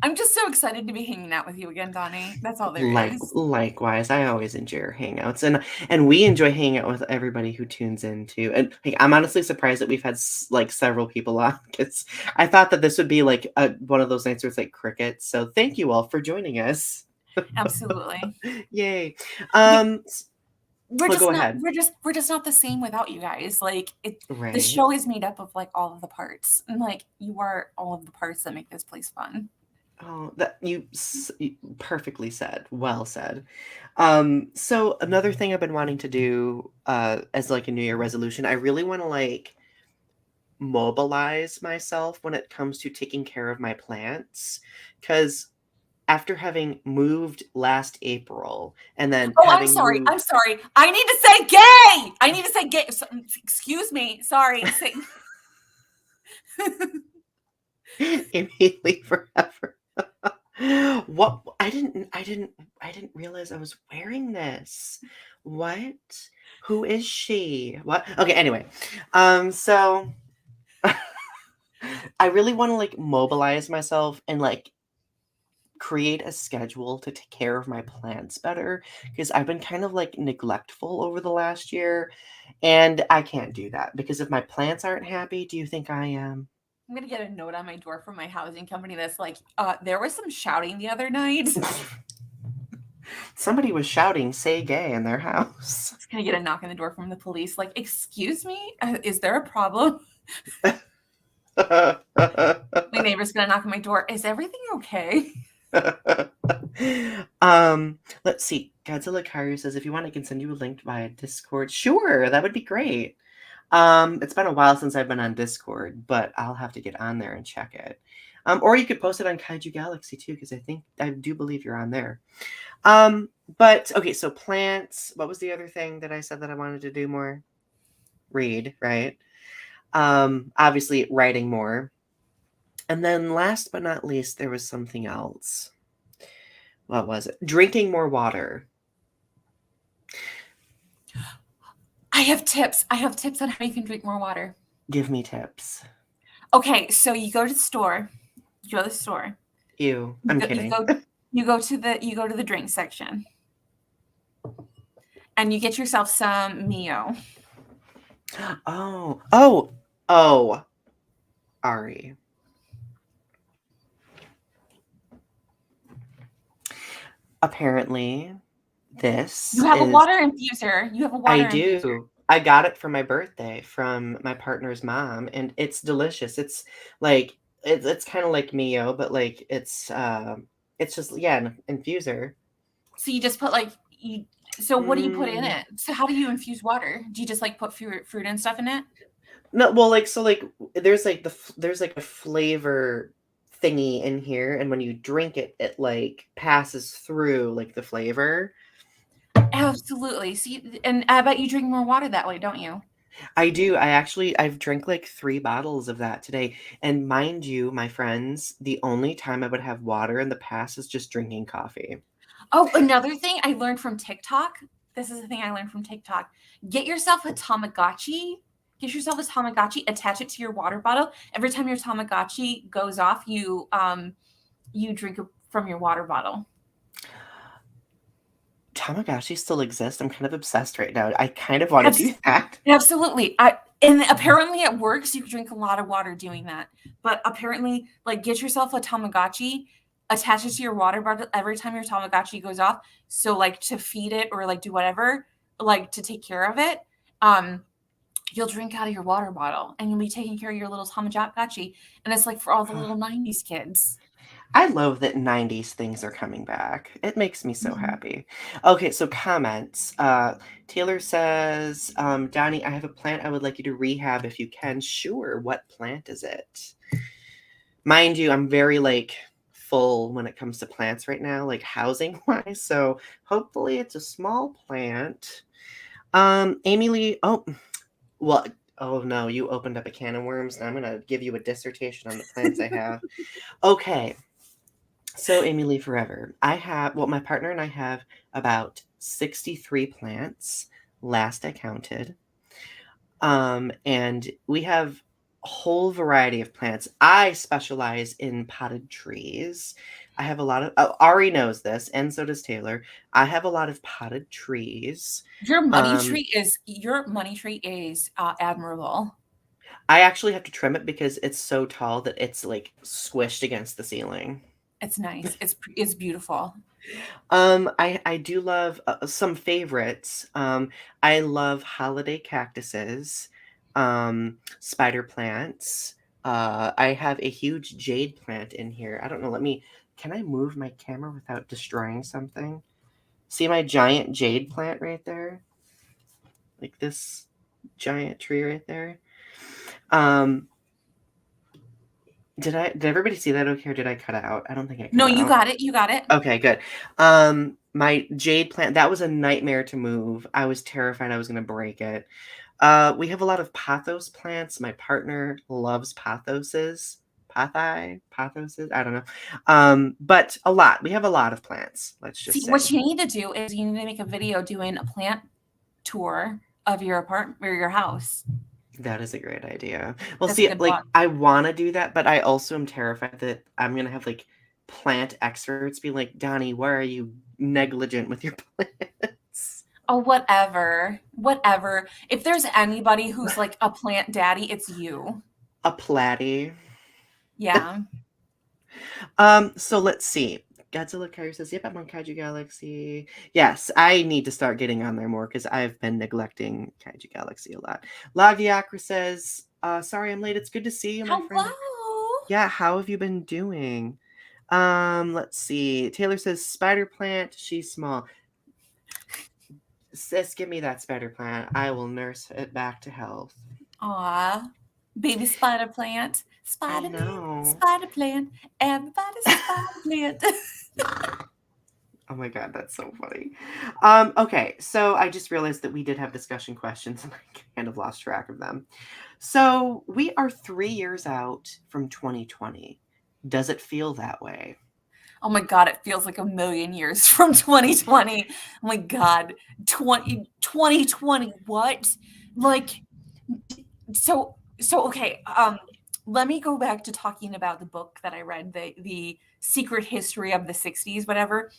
I'm just so excited to be hanging out with you again, Donny. That's all there is. Likewise, I always enjoy our hangouts, and we enjoy hanging out with everybody who tunes in too. And like, I'm honestly surprised that we've had like several people on, because I thought that this would be like one of those nights where it's like crickets. So thank you all for joining us. Absolutely. Yay. We're go just not ahead. we're just not the same without you guys. Like the Right. show is made up of like all of the parts, and like you are all of the parts that make this place fun. Oh, that you perfectly said. Well said. So another thing I've been wanting to do as like a New Year resolution, I really want to like mobilize myself when it comes to taking care of my plants, because after having moved last April and then I'm having sorry. moved I'm sorry. I need to say gay. I need to say gay. Excuse me. Sorry. immediately forever. What? I didn't realize I was wearing this. What? Who is she? What? Okay, anyway. So I really want to like mobilize myself and like create a schedule to take care of my plants better, because I've been kind of like neglectful over the last year, and I can't do that because if my plants aren't happy, do you think I am? I'm gonna get a note on my door from my housing company that's like, there was some shouting the other night. Somebody was shouting "say gay" in their house. Just gonna get a knock on the door from the police, like, excuse me, is there a problem? My neighbor's gonna knock on my door. Is everything okay? Let's see. Godzilla Karu says, if you want, I can send you a link via Discord. Sure, that would be great. It's been a while since I've been on Discord, but I'll have to get on there and check it. Or you could post it on Kaiju Galaxy too, because I do believe you're on there. But okay, so plants. What was the other thing that I said that I wanted to do more? Read, right? Obviously writing more. And then last but not least, there was something else. What was it? Drinking more water. I have tips. I have tips on how you can drink more water. Give me tips. Okay, so you go to the store. You go to the store. Ew, I'm kidding. You go to the drink section. And you get yourself some Mio. Oh, Ari. Apparently, this You have a is water infuser. You have a water I infuser. do. I got it for my birthday from my partner's mom, and it's delicious. It's like it's kind of like Mio, but like it's just an infuser. So you just put like so what do you put in Mm, it? So how do you infuse water? Do you just like put fruit and stuff in it? no, well, like so, like there's like a flavor thingy in here, and when you drink it, it like passes through like the flavor. Absolutely. See, and I bet you drink more water that way, don't you? I do. I've drank like 3 bottles of that today. And mind you, my friends, the only time I would have water in the past is just drinking coffee. Oh, another thing I learned from TikTok. this is the thing I learned from TikTok. Get yourself a Tamagotchi. Get yourself a Tamagotchi, attach it to your water bottle. Every time your Tamagotchi goes off, you drink from your water bottle. Tamagotchi still exists. I'm kind of obsessed right now. I kind of want to do that. Absolutely. And apparently it works. You can drink a lot of water doing that. But apparently, like, get yourself a Tamagotchi, attach it to your water bottle every time your Tamagotchi goes off. So, like, to feed it or like do whatever, like to take care of it. You'll drink out of your water bottle and you'll be taking care of your little Tamagotchi. And it's like for all the little 90s kids. I love that 90s things are coming back. It makes me so happy. Okay, so comments. Taylor says, Donny, I have a plant I would like you to rehab if you can. Sure. What plant is it? Mind you, I'm very like full when it comes to plants right now, like housing wise. So hopefully it's a small plant. Amy Lee, oh no, you opened up a can of worms. Now I'm gonna give you a dissertation on the plants I have. Okay. So Amy Lee Forever. My partner and I have about 63 plants, last I counted. And we have a whole variety of plants. I specialize in potted trees. I have a lot of, Ari knows this, and so does Taylor. I have a lot of potted trees. Your money tree is admirable. I actually have to trim it because it's so tall that it's like squished against the ceiling. It's nice. It's beautiful. I do love some favorites. I love holiday cactuses, spider plants. I have a huge jade plant in here. I don't know. Can I move my camera without destroying something? See my giant jade plant right there? Like this giant tree right there. Did everybody see that okay, or did I cut it out? I don't think I cut it out. No, you got it. You got it. Okay, good. My jade plant, that was a nightmare to move. I was terrified I was going to break it. We have a lot of pothos plants. My partner loves pothoses. Pothoses? I don't know. But a lot. We have a lot of plants, let's just say. What you need to do is you need to make a video doing a plant tour of your apartment or your house. That is a great idea. Well, see, like, I want to do that, but I also am terrified that I'm going to have, like, plant experts be like, Donny, why are you negligent with your plants? Oh, whatever. If there's anybody who's, like, a plant daddy, it's you. A platy. Yeah. So let's see. Godzilla Kyrie says, yep, I'm on Kaiju Galaxy. Yes, I need to start getting on there more because I've been neglecting Kaiju Galaxy a lot. Lagiakra says, sorry I'm late. It's good to see you, my friend. Hello. Yeah, how have you been doing? Let's see. Taylor says, spider plant, she's small. Sis, give me that spider plant. I will nurse it back to health. Aw, baby spider plant. Spider plant. Everybody's spider plant. Oh my god, that's so funny. Okay, so I just realized that we did have discussion questions and I kind of lost track of them. So we are 3 years out from 2020. Does it feel that way? Oh my god, it feels like a million years from 2020. Oh my god, 2020, what? Like, so okay, let me go back to talking about the book that I read, the Secret History of the 60s, whatever.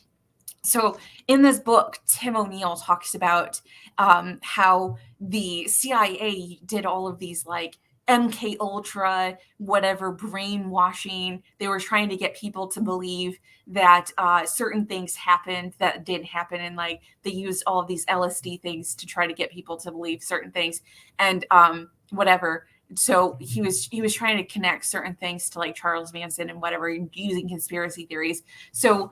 So in this book, Tim O'Neill talks about how the CIA did all of these like MK Ultra, whatever brainwashing. They were trying to get people to believe that certain things happened that didn't happen, and like they used all of these LSD things to try to get people to believe certain things, and whatever. So he was trying to connect certain things to like Charles Manson and whatever, using conspiracy theories. So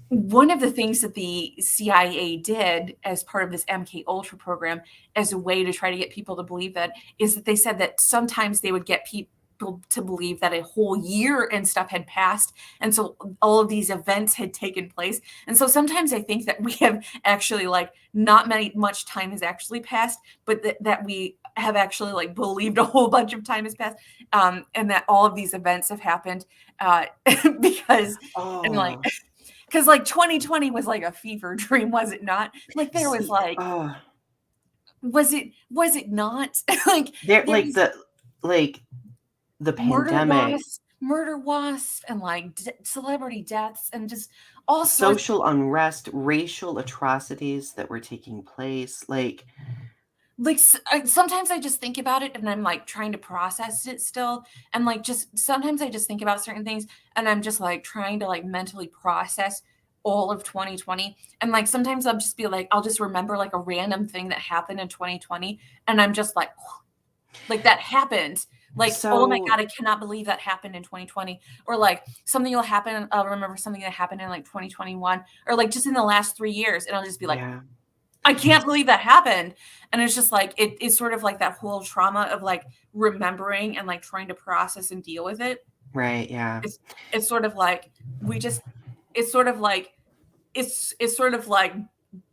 one of the things that the CIA did as part of this MK Ultra program as a way to try to get people to believe that is that they said that sometimes they would get people to believe that a whole year and stuff had passed. And so all of these events had taken place. And so sometimes I think that we have actually like not much time has actually passed, but that we have actually like believed a whole bunch of time has passed. And that all of these events have happened because and like Because like 2020 was like a fever dream, was it not? Like there was See, like, oh, was it not? Like there there was like the murder pandemic, wasps, and like celebrity deaths and just all sorts. social unrest, racial atrocities that were taking place. Like sometimes I just think about it and I'm like trying to process it still, and like just sometimes I just think about certain things and I'm just like trying to like mentally process all of 2020. And like sometimes I'll just be like, I'll just remember like a random thing that happened in 2020 and I'm just like that happened. Like, oh my so God, I cannot believe that happened in 2020. Or like something will happen. I'll remember something that happened in like 2021 or like just in the last 3 years. And I'll just be like, yeah, I can't believe that happened. And it's just like, it's sort of like that whole trauma of like remembering and like trying to process and deal with it. right, yeah, It's, it's sort of like, we just, it's sort of like, it's sort of like,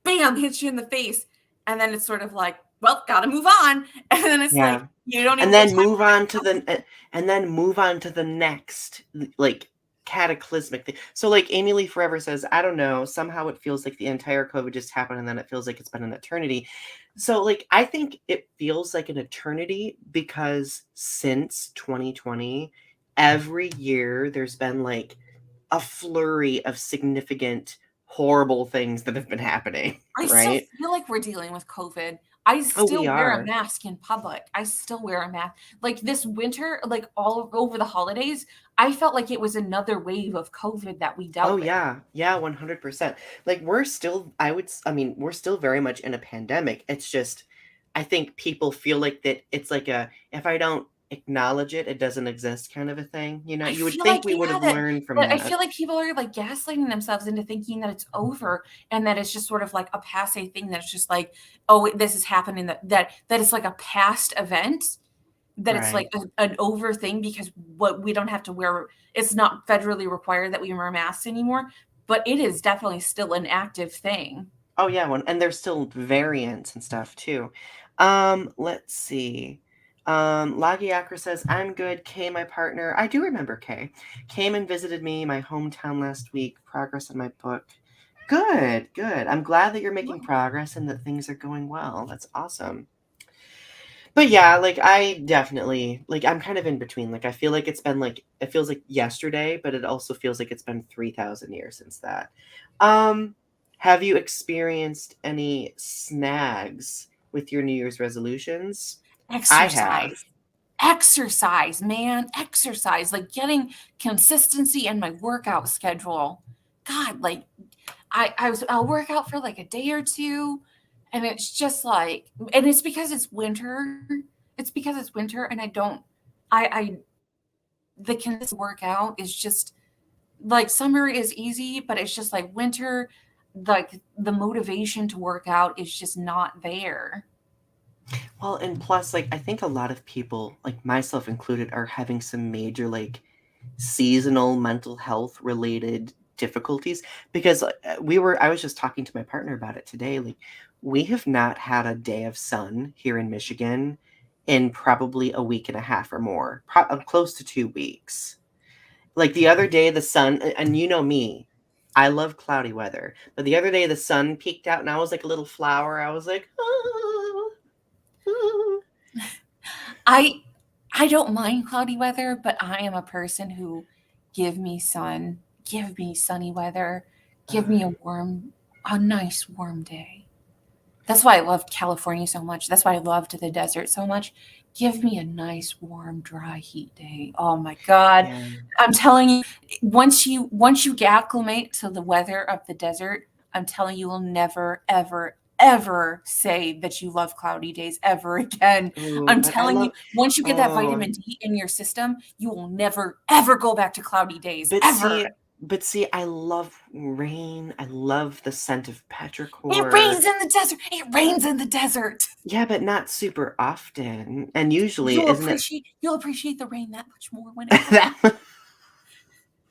bam, hits you in the face. And then it's sort of like, well, gotta move on. And then it's like, yeah. you don't And even get then time move for on to the next like cataclysmic thing. So like Amy Lee Forever says, I don't know, somehow it feels like the entire COVID just happened and then it feels like it's been an eternity. So like I think it feels like an eternity because since 2020, every year there's been like a flurry of significant horrible things that have been happening, I still right? feel like we're dealing with COVID. I Oh, still we wear a are. mask in public. I still wear a mask. Like this winter, like all over the holidays, I felt like it was another wave of COVID that we Oh dealt with. yeah. Yeah, 100%. Like we're still I mean, we're still very much in a pandemic. It's just I think people feel like that it's like a if I don't acknowledge it, it doesn't exist kind of a thing. You know, I you would feel like, think we would yeah, have learned from that I that. feel like people are like gaslighting themselves into thinking that it's over and that it's just sort of like a passe thing that's just like, oh, this is happening, that it's like a past event, that it's like Right. an over thing because what we don't have to wear, it's not federally required that we wear masks anymore, but it is definitely still an active thing. Oh yeah, one and there's still variants and stuff too. Let's see. Lagiakra says, I'm good. Kay, my partner. I do remember Kay. Came and visited me, my hometown last week. Progress on my book. Good, good. I'm glad that you're making progress and that things are going well. That's awesome. But yeah, like I definitely like I'm kind of in between. Like I feel like it's been like it feels like yesterday, but it also feels like it's been 3,000 years since that. Um have you experienced any snags with your New Year's resolutions? I have. Exercise. Exercise, man, exercise, like getting consistency in my workout schedule. God, like I'll work out for like a day or two, and it's just like, and it's because it's winter. It's because it's winter, and I don't, I the consistent workout is just like summer is easy, but it's just like winter, like the motivation to work out is just not there. Well, and plus like I think a lot of people, like myself included, are having some major like seasonal mental health related difficulties because I was just talking to my partner about it today, like we have not had a day of sun here in Michigan in probably a week and a half or more, close to 2 weeks. Like the other day the sun and you know me, I love cloudy weather, but the other day the sun peeked out and I was like a little flower. I was like, oh, oh. I I don't mind cloudy weather, but I am a person who give me sun, give me sunny weather, give me a nice warm day. That's why I loved California so much. That's why I loved the desert so much. Give me a nice warm dry heat day. Oh my god. Yeah. I'm telling you, once you get acclimate to the weather of the desert, I'm telling you, you'll never ever ever say that you love cloudy days ever again. Ooh, I'm but I telling you, love once you get that oh. vitamin D in your system, you will never ever go back to cloudy days But ever. see but see, I love rain, I love the scent of It petrichor. rains in the desert. It rains in the desert. Yeah, but not super often, and usually, isn't it You'll appreciate the rain that much more when it comes. that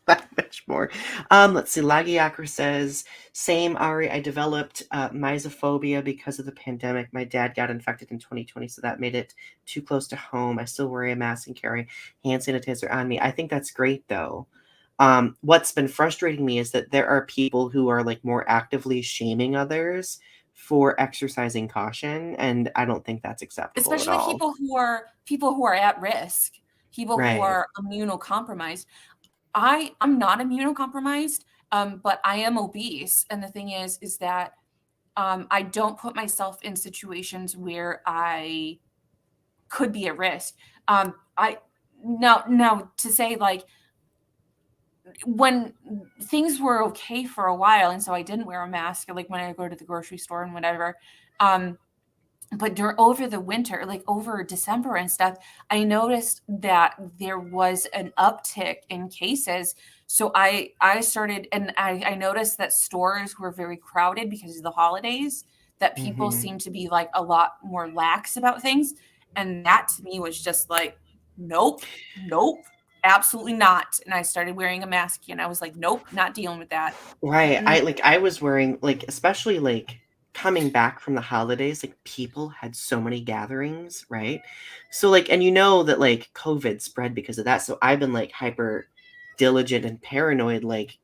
that much more? Let's see, Lagiakra says, "Same, Ari, I developed, mysophobia because of the pandemic. My dad got infected in 2020, so that made it too close to home. I still wear a mask and carry hand sanitizer on me." I think that's great, though. What's been frustrating me is that there are people who are like more actively shaming others for exercising caution, and I don't think that's acceptable at Especially all. people who are at risk, people who Right. are immunocompromised. I'm not immunocompromised, but I am obese, and the thing is that I don't put myself in situations where I could be at risk. I no to say like when things were okay for a while, and so I didn't wear a mask, like when I go to the grocery store and whatever. Um, but over the winter, like over December and stuff, I noticed that there was an uptick in cases. So I started, and I noticed that stores were very crowded because of the holidays, that people Hmm. seemed to be like a lot more lax about things. And that to me was just like, nope, nope, absolutely not. And I started wearing a mask and I was like, nope, not dealing with that. Right. Mm-mm. I was wearing like, especially like coming back from the holidays, like people had so many gatherings, right? So like, and you know that like COVID spread because of that. So I've been like hyper diligent and paranoid, like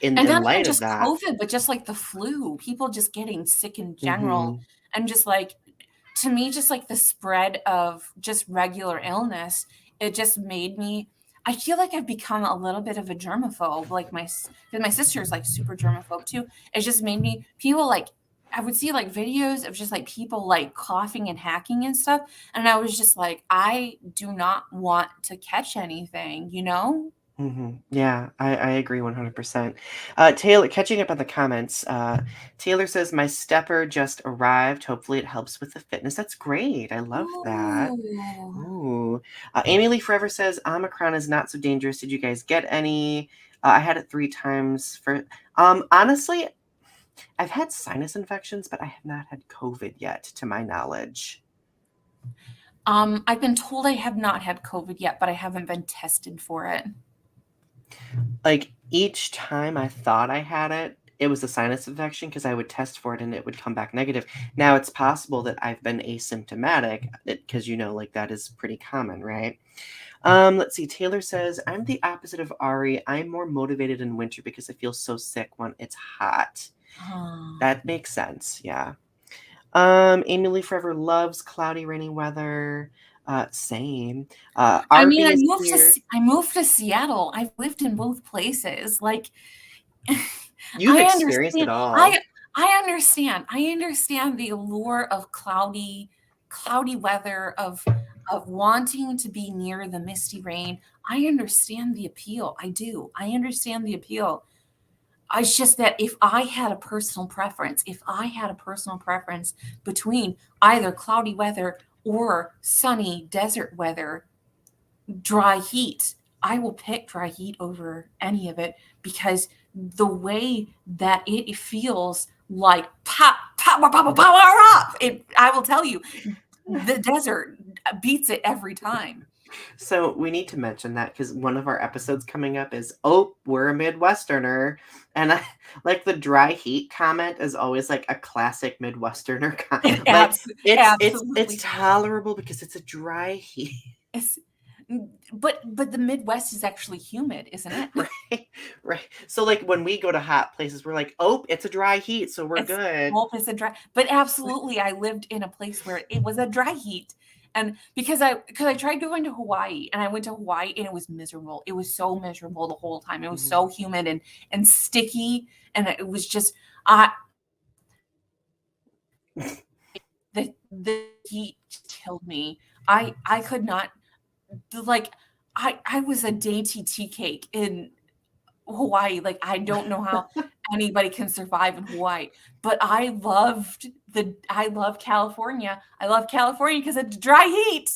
And in not even light of just that. COVID, but just like the flu, people just getting sick in general. Hmm. And just like, to me, just like the spread of just regular illness, it just made me, I feel like I've become a little bit of a germaphobe. Like because my sister is like super germaphobe too. It just made me, people like, I would see like videos of just like people like coughing and hacking and stuff. And I was just like, I do not want to catch anything, you know? Yeah, I agree 100%. Taylor, catching up on the comments, Taylor says, my stepper just arrived. Hopefully it helps with the fitness. That's great. I love that. Ooh. Ooh. Amy Lee Forever says, Omicron is not so dangerous. Did you guys get any? I had it 3 times for, honestly, I've had sinus infections, but I have not had COVID yet, to my knowledge. I've been told I have not had COVID yet, but I haven't been tested for it. Like each time I thought I had it, it was a sinus infection because I would test for it and it would come back negative. Now it's possible that I've been asymptomatic because like that is pretty common, right? Let's see. Taylor says, I'm the opposite of Ari. I'm more motivated in winter because I feel so sick when it's hot. Oh. That makes sense. Yeah. Amy Lee Forever loves cloudy, rainy weather. Same. I mean, Arby is here. I moved to Seattle. I've lived in both places. Like, You've I experienced it understand. all. I understand. I understand the allure of cloudy weather, of wanting to be near the misty rain. I understand the appeal. I do. I understand the appeal. It's just that if I had a personal preference between either cloudy weather or sunny desert weather, dry heat, I will pick dry heat over any of it because the way that it feels like pop, pop, pop, pop, power up. I will tell you, the desert beats it every time. So we need to mention that because one of our episodes coming up is, oh, we're a Midwesterner. And like the dry heat comment is always like a classic Midwesterner It like it's absolutely tolerable because it's a dry heat. is. But the Midwest is actually humid, isn't it? Right. Right. So like when we go to hot places, we're like, oh, it's a dry heat, so we're It's good. well, it's a dry, but absolutely, I lived in a place where it was a dry heat, and because I tried going to Hawaii, and I went to Hawaii, and it was miserable. It was so miserable the whole time. It was Mhm. so humid and sticky, and it was just I the heat just killed me. I could not like I was a dainty tea cake in Hawaii. Like, I don't know how anybody can survive in Hawaii, but I love California. I love California because it's dry heat.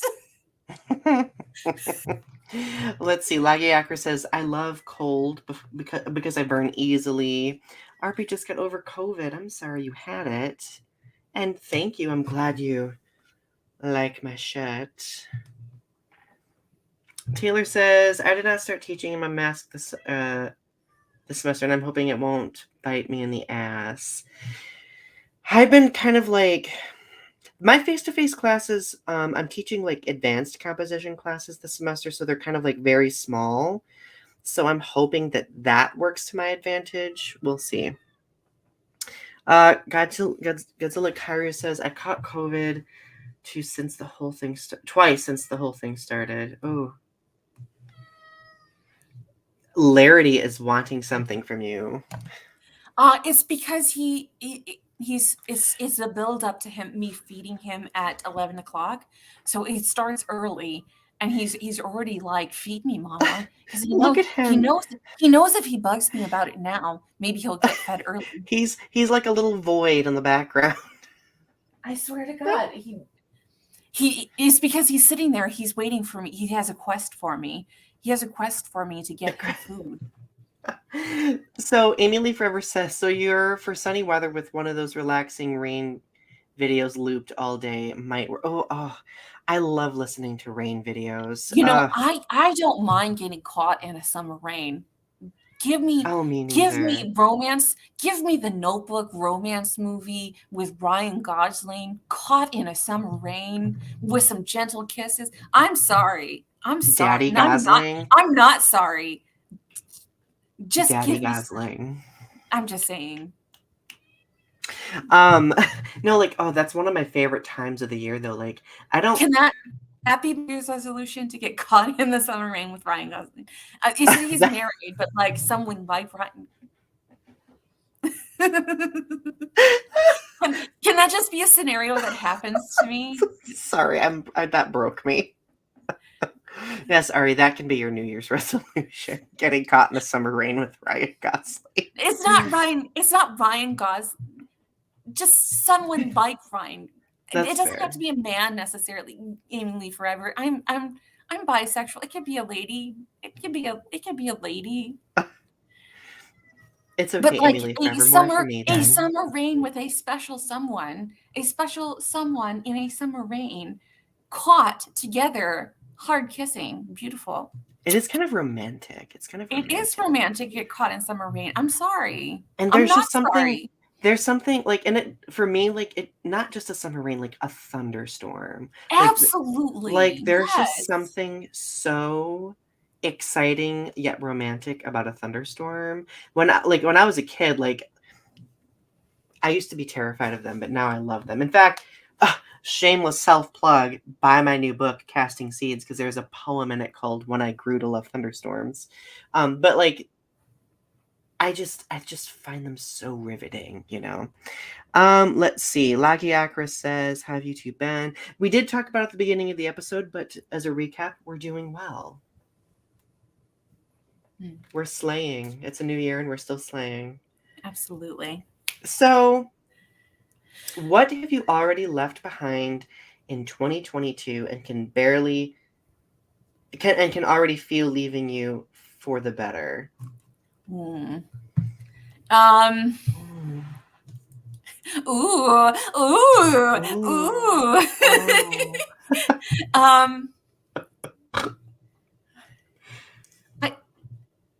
Let's see. Lagiakra says, I love cold because I burn easily. RP just got over COVID. I'm sorry you had it. And thank you. I'm glad you like my shirt. Taylor says, I did not start teaching him a mask this semester, and I'm hoping it won't bite me in the ass. I've been kind of like my face-to-face classes, I'm teaching like advanced composition classes this semester, so they're kind of like very small. So I'm hoping that works to my advantage. We'll see. Godzilla Kyrie says, I caught COVID twice since the whole thing started. Oh. Larity is wanting something from you. It's because it's a build up to me feeding him at 11 o'clock. So it starts early. And he's already like, feed me, mama. Because Look at him. He knows if he bugs me about it now, maybe he'll get fed early. He's like a little void in the background. I swear to God, he is, because he's sitting there, he's waiting for me. He has a quest for me. He has a quest for me to get him food. So Amy Lee Forever says, so you're for sunny weather with one of those relaxing rain videos looped all day might work. Oh, I love listening to rain videos. You know, I don't mind getting caught in a summer rain. Give me romance. Give me the Notebook romance movie with Ryan Gosling caught in a summer rain with some gentle kisses. I'm sorry. Daddy Gosling. I'm not sorry. Just Daddy Gosling. I'm just saying. No, like, that's one of my favorite times of the year, though. Like, I don't. Can that be New Year's resolution, to get caught in the summer rain with Ryan Gosling? He's married, but like someone like Ryan. Can that just be a scenario that happens to me? Sorry, that broke me. Yes, Ari, that can be your New Year's resolution. Getting caught in the summer rain with Ryan Gosling. It's not Ryan Gosling. Just someone like Ryan. That's it doesn't fair. have to be a man necessarily. Amy Lee Forever. I'm bisexual. It could be a lady. It could be a lady. It's okay, but like Amy Lee Forever, a summer rain with a special someone in a summer rain, caught together, hard kissing, beautiful. It is kind of romantic. It is romantic to get caught in summer rain. I'm sorry. And there's I'm just something. Sorry. There's something like in it for me, like it not just a summer rain, like a thunderstorm. Absolutely. Like there's just something so exciting yet romantic about a thunderstorm. When I was a kid, like I used to be terrified of them, but now I love them. In fact, shameless self-plug, buy my new book, Casting Seeds, because there's a poem in it called When I Grew to Love Thunderstorms. But like I just find them so riveting, you know. Let's see. Lagiacra says, "Have you two been?" We did talk about it at the beginning of the episode, but as a recap, we're doing well. We're slaying. It's a new year and we're still slaying. Absolutely. So, what have you already left behind in 2022 and can already feel leaving you for the better? Ooh.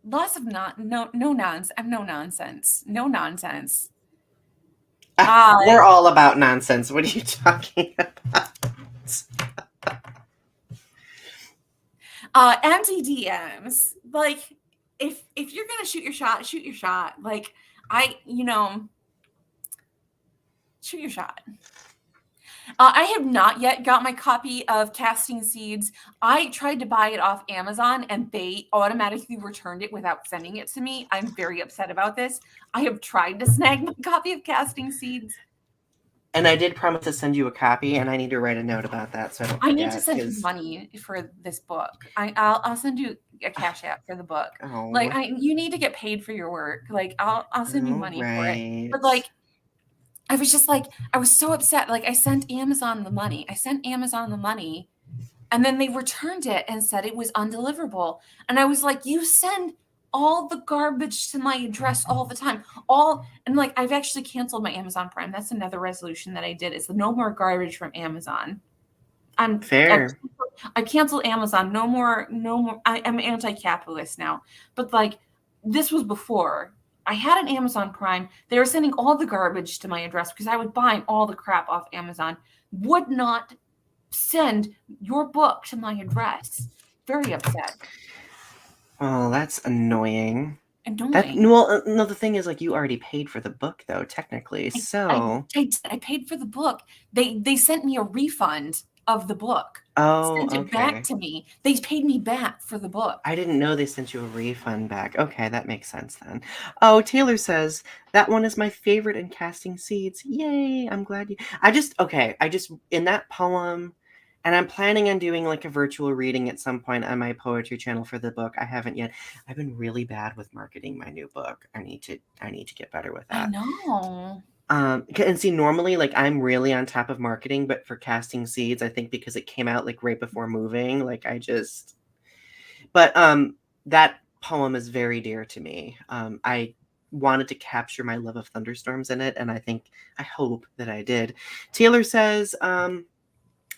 Lots of no nonsense. We're all about nonsense. What are you talking about? Empty DMs. Like, if you're gonna shoot your shot. Like, shoot your shot. I have not yet got my copy of Casting Seeds. I tried to buy it off Amazon and they automatically returned it without sending it to me. I'm very upset about this. I have tried to snag my copy of Casting Seeds. And I did promise to send you a copy, and I need to write a note about that so I don't forget. I need to send you money for this book. I'll send you a Cash App for the book. Oh. Like, you need to get paid for your work. Like, I'll send you money for it. But like, I was just like, I was so upset. Like, I sent Amazon the money, and then they returned it and said it was undeliverable. And I was like, you send all the garbage to my address all the time. And like, I've actually canceled my Amazon Prime. That's another resolution that I did, is no more garbage from Amazon. I'm fair. I canceled Amazon. No more. I'm anti-capitalist now. But like, this was before I had an Amazon Prime. They were sending all the garbage to my address because I was buying all the crap off Amazon. Would not send your book to my address. Very upset. Oh, that's annoying. Annoying. Well, no, the thing is, like, you already paid for the book, though, technically, so... I paid for the book. They sent me a refund of the book. Oh, Sent it back okay. to me. They paid me back for the book. I didn't know they sent you a refund back. Okay, that makes sense then. Oh, Taylor says, that one is my favorite in Casting Seeds. Yay, I'm glad you... in that poem, and I'm planning on doing like a virtual reading at some point on my poetry channel for the book. I haven't yet. I've been really bad with marketing my new book. I need to get better with I that. know. And see, normally, like, I'm really on top of marketing, but for Casting Seeds, I think because it came out like right before moving, like but that poem is very dear to me. I wanted to capture my love of thunderstorms in it, and I hope that I did. Taylor says,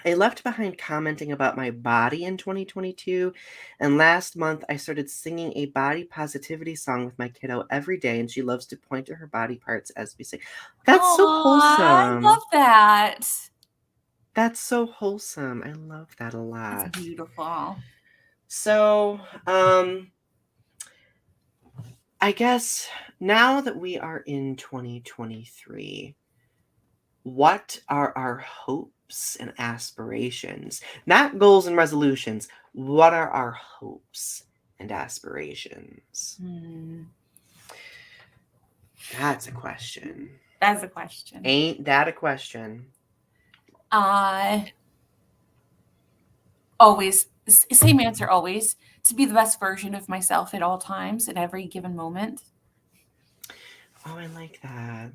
I left behind commenting about my body in 2022, and last month I started singing a body positivity song with my kiddo every day, and she loves to point to her body parts as we sing. That's so Aw, I love wholesome. that. That's so wholesome. I love that a That's lot. beautiful. So, I guess now that we are in 2023, what are our hopes and aspirations? Not goals and resolutions. What are our hopes and aspirations? That's a question. That's a question. Ain't that a question? Always, same answer always. To be the best version of myself at all times, at every given moment. Oh, I like that.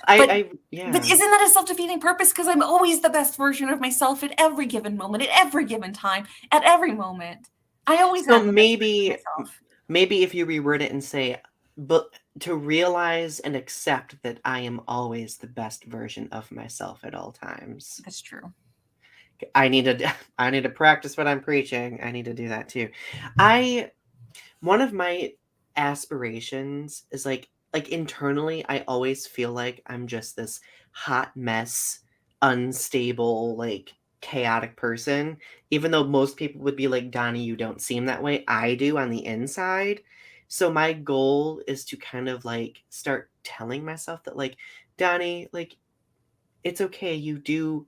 But Yeah. isn't that a self-defeating purpose? Because I'm always the best version of myself at every given moment, at every given time, at every moment. I always So am the best version of myself. maybe if you reword it and say, but to realize and accept that I am always the best version of myself at all times. That's true. I need to practice what I'm preaching. I need to do that too. One of my aspirations is like internally, I always feel like I'm just this hot mess, unstable, like chaotic person. Even though most people would be like, Donnie, you don't seem that way. I do on the inside. So my goal is to kind of like start telling myself that, like, Donnie, like, it's okay. You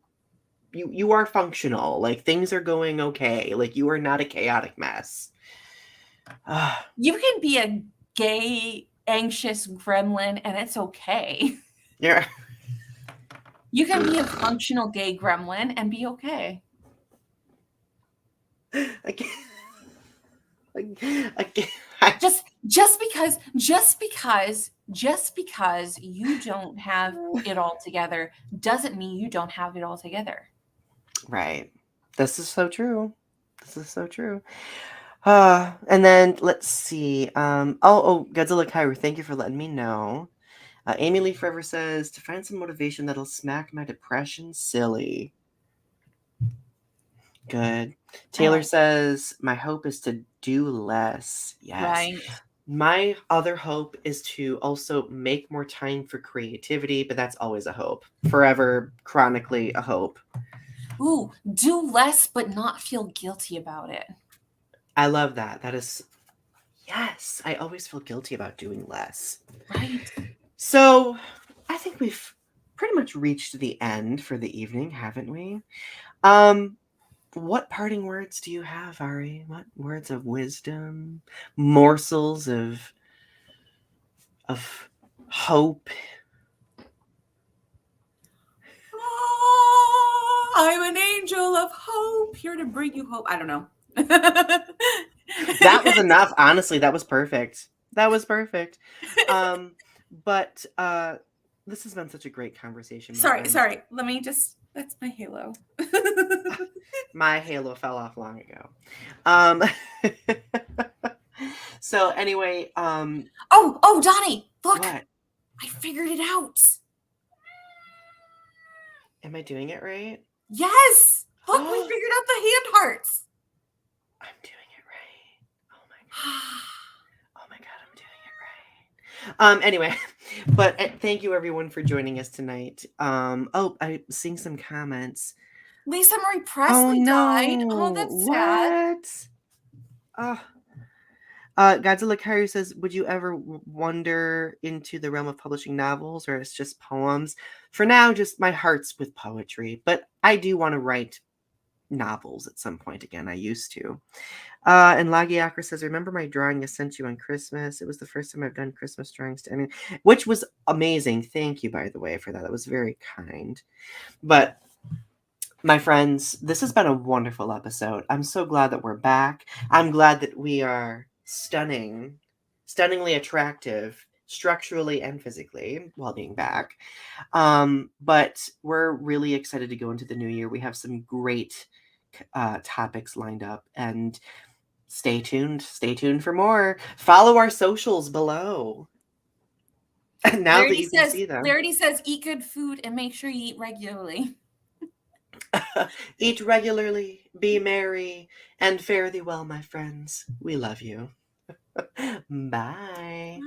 are functional. Like, things are going okay. Like, you are not a chaotic mess. You can be a gay, anxious gremlin, and it's okay. Yeah. You can be a functional gay gremlin and be okay. I can't. I can't. Just because you don't have it all together doesn't mean you don't have it all together. Right. This is so true. This is so true. And then let's see. Godzilla Kyru, thank you for letting me know. Amy Lee Forever says, to find some motivation that'll smack my depression silly. Good. Taylor says, my hope is to do less. Yes. Right. My other hope is to also make more time for creativity, but that's always a hope. Forever, chronically a hope. Ooh, do less but not feel guilty about it. I love that. That is, yes, I always feel guilty about doing less. Right. So I think we've pretty much reached the end for the evening, haven't we? What parting words do you have, Ari? What words of wisdom, morsels of hope? Oh, I'm an angel of hope, here to bring you hope. I don't know. That was enough. Honestly, that was perfect. That was perfect. But this has been such a great conversation. Sorry. Let me just. That's my halo. My halo fell off long ago. So anyway, Oh, Donnie, look! what? I figured it out. Am I doing it right? Yes! Look, we figured out the hand hearts. I'm doing it right. Oh my god. Oh my god, I'm doing it right. Anyway, but thank you everyone for joining us tonight. I'm seeing some comments. Lisa Marie Presley died. Oh, that's sad. What? Godzilla Kairi says, would you ever wander into the realm of publishing novels, or it's just poems? For now, just my heart's with poetry, but I do want to write novels at some point again. I used to. And Lagiakra says, remember my drawing I sent you on Christmas? It was the first time I've done Christmas drawings to anyone, which was amazing. Thank you, by the way, for that. That was very kind. But my friends, this has been a wonderful episode. I'm so glad that we're back. I'm glad that we are stunningly attractive, structurally and physically, while being back. But we're really excited to go into the new year. We have some great topics lined up, and stay tuned. Stay tuned for more. Follow our socials below. Now that you can see them. Larity says, eat good food and make sure you eat regularly. Eat regularly, be merry, and fare thee well, my friends. We love you. Bye.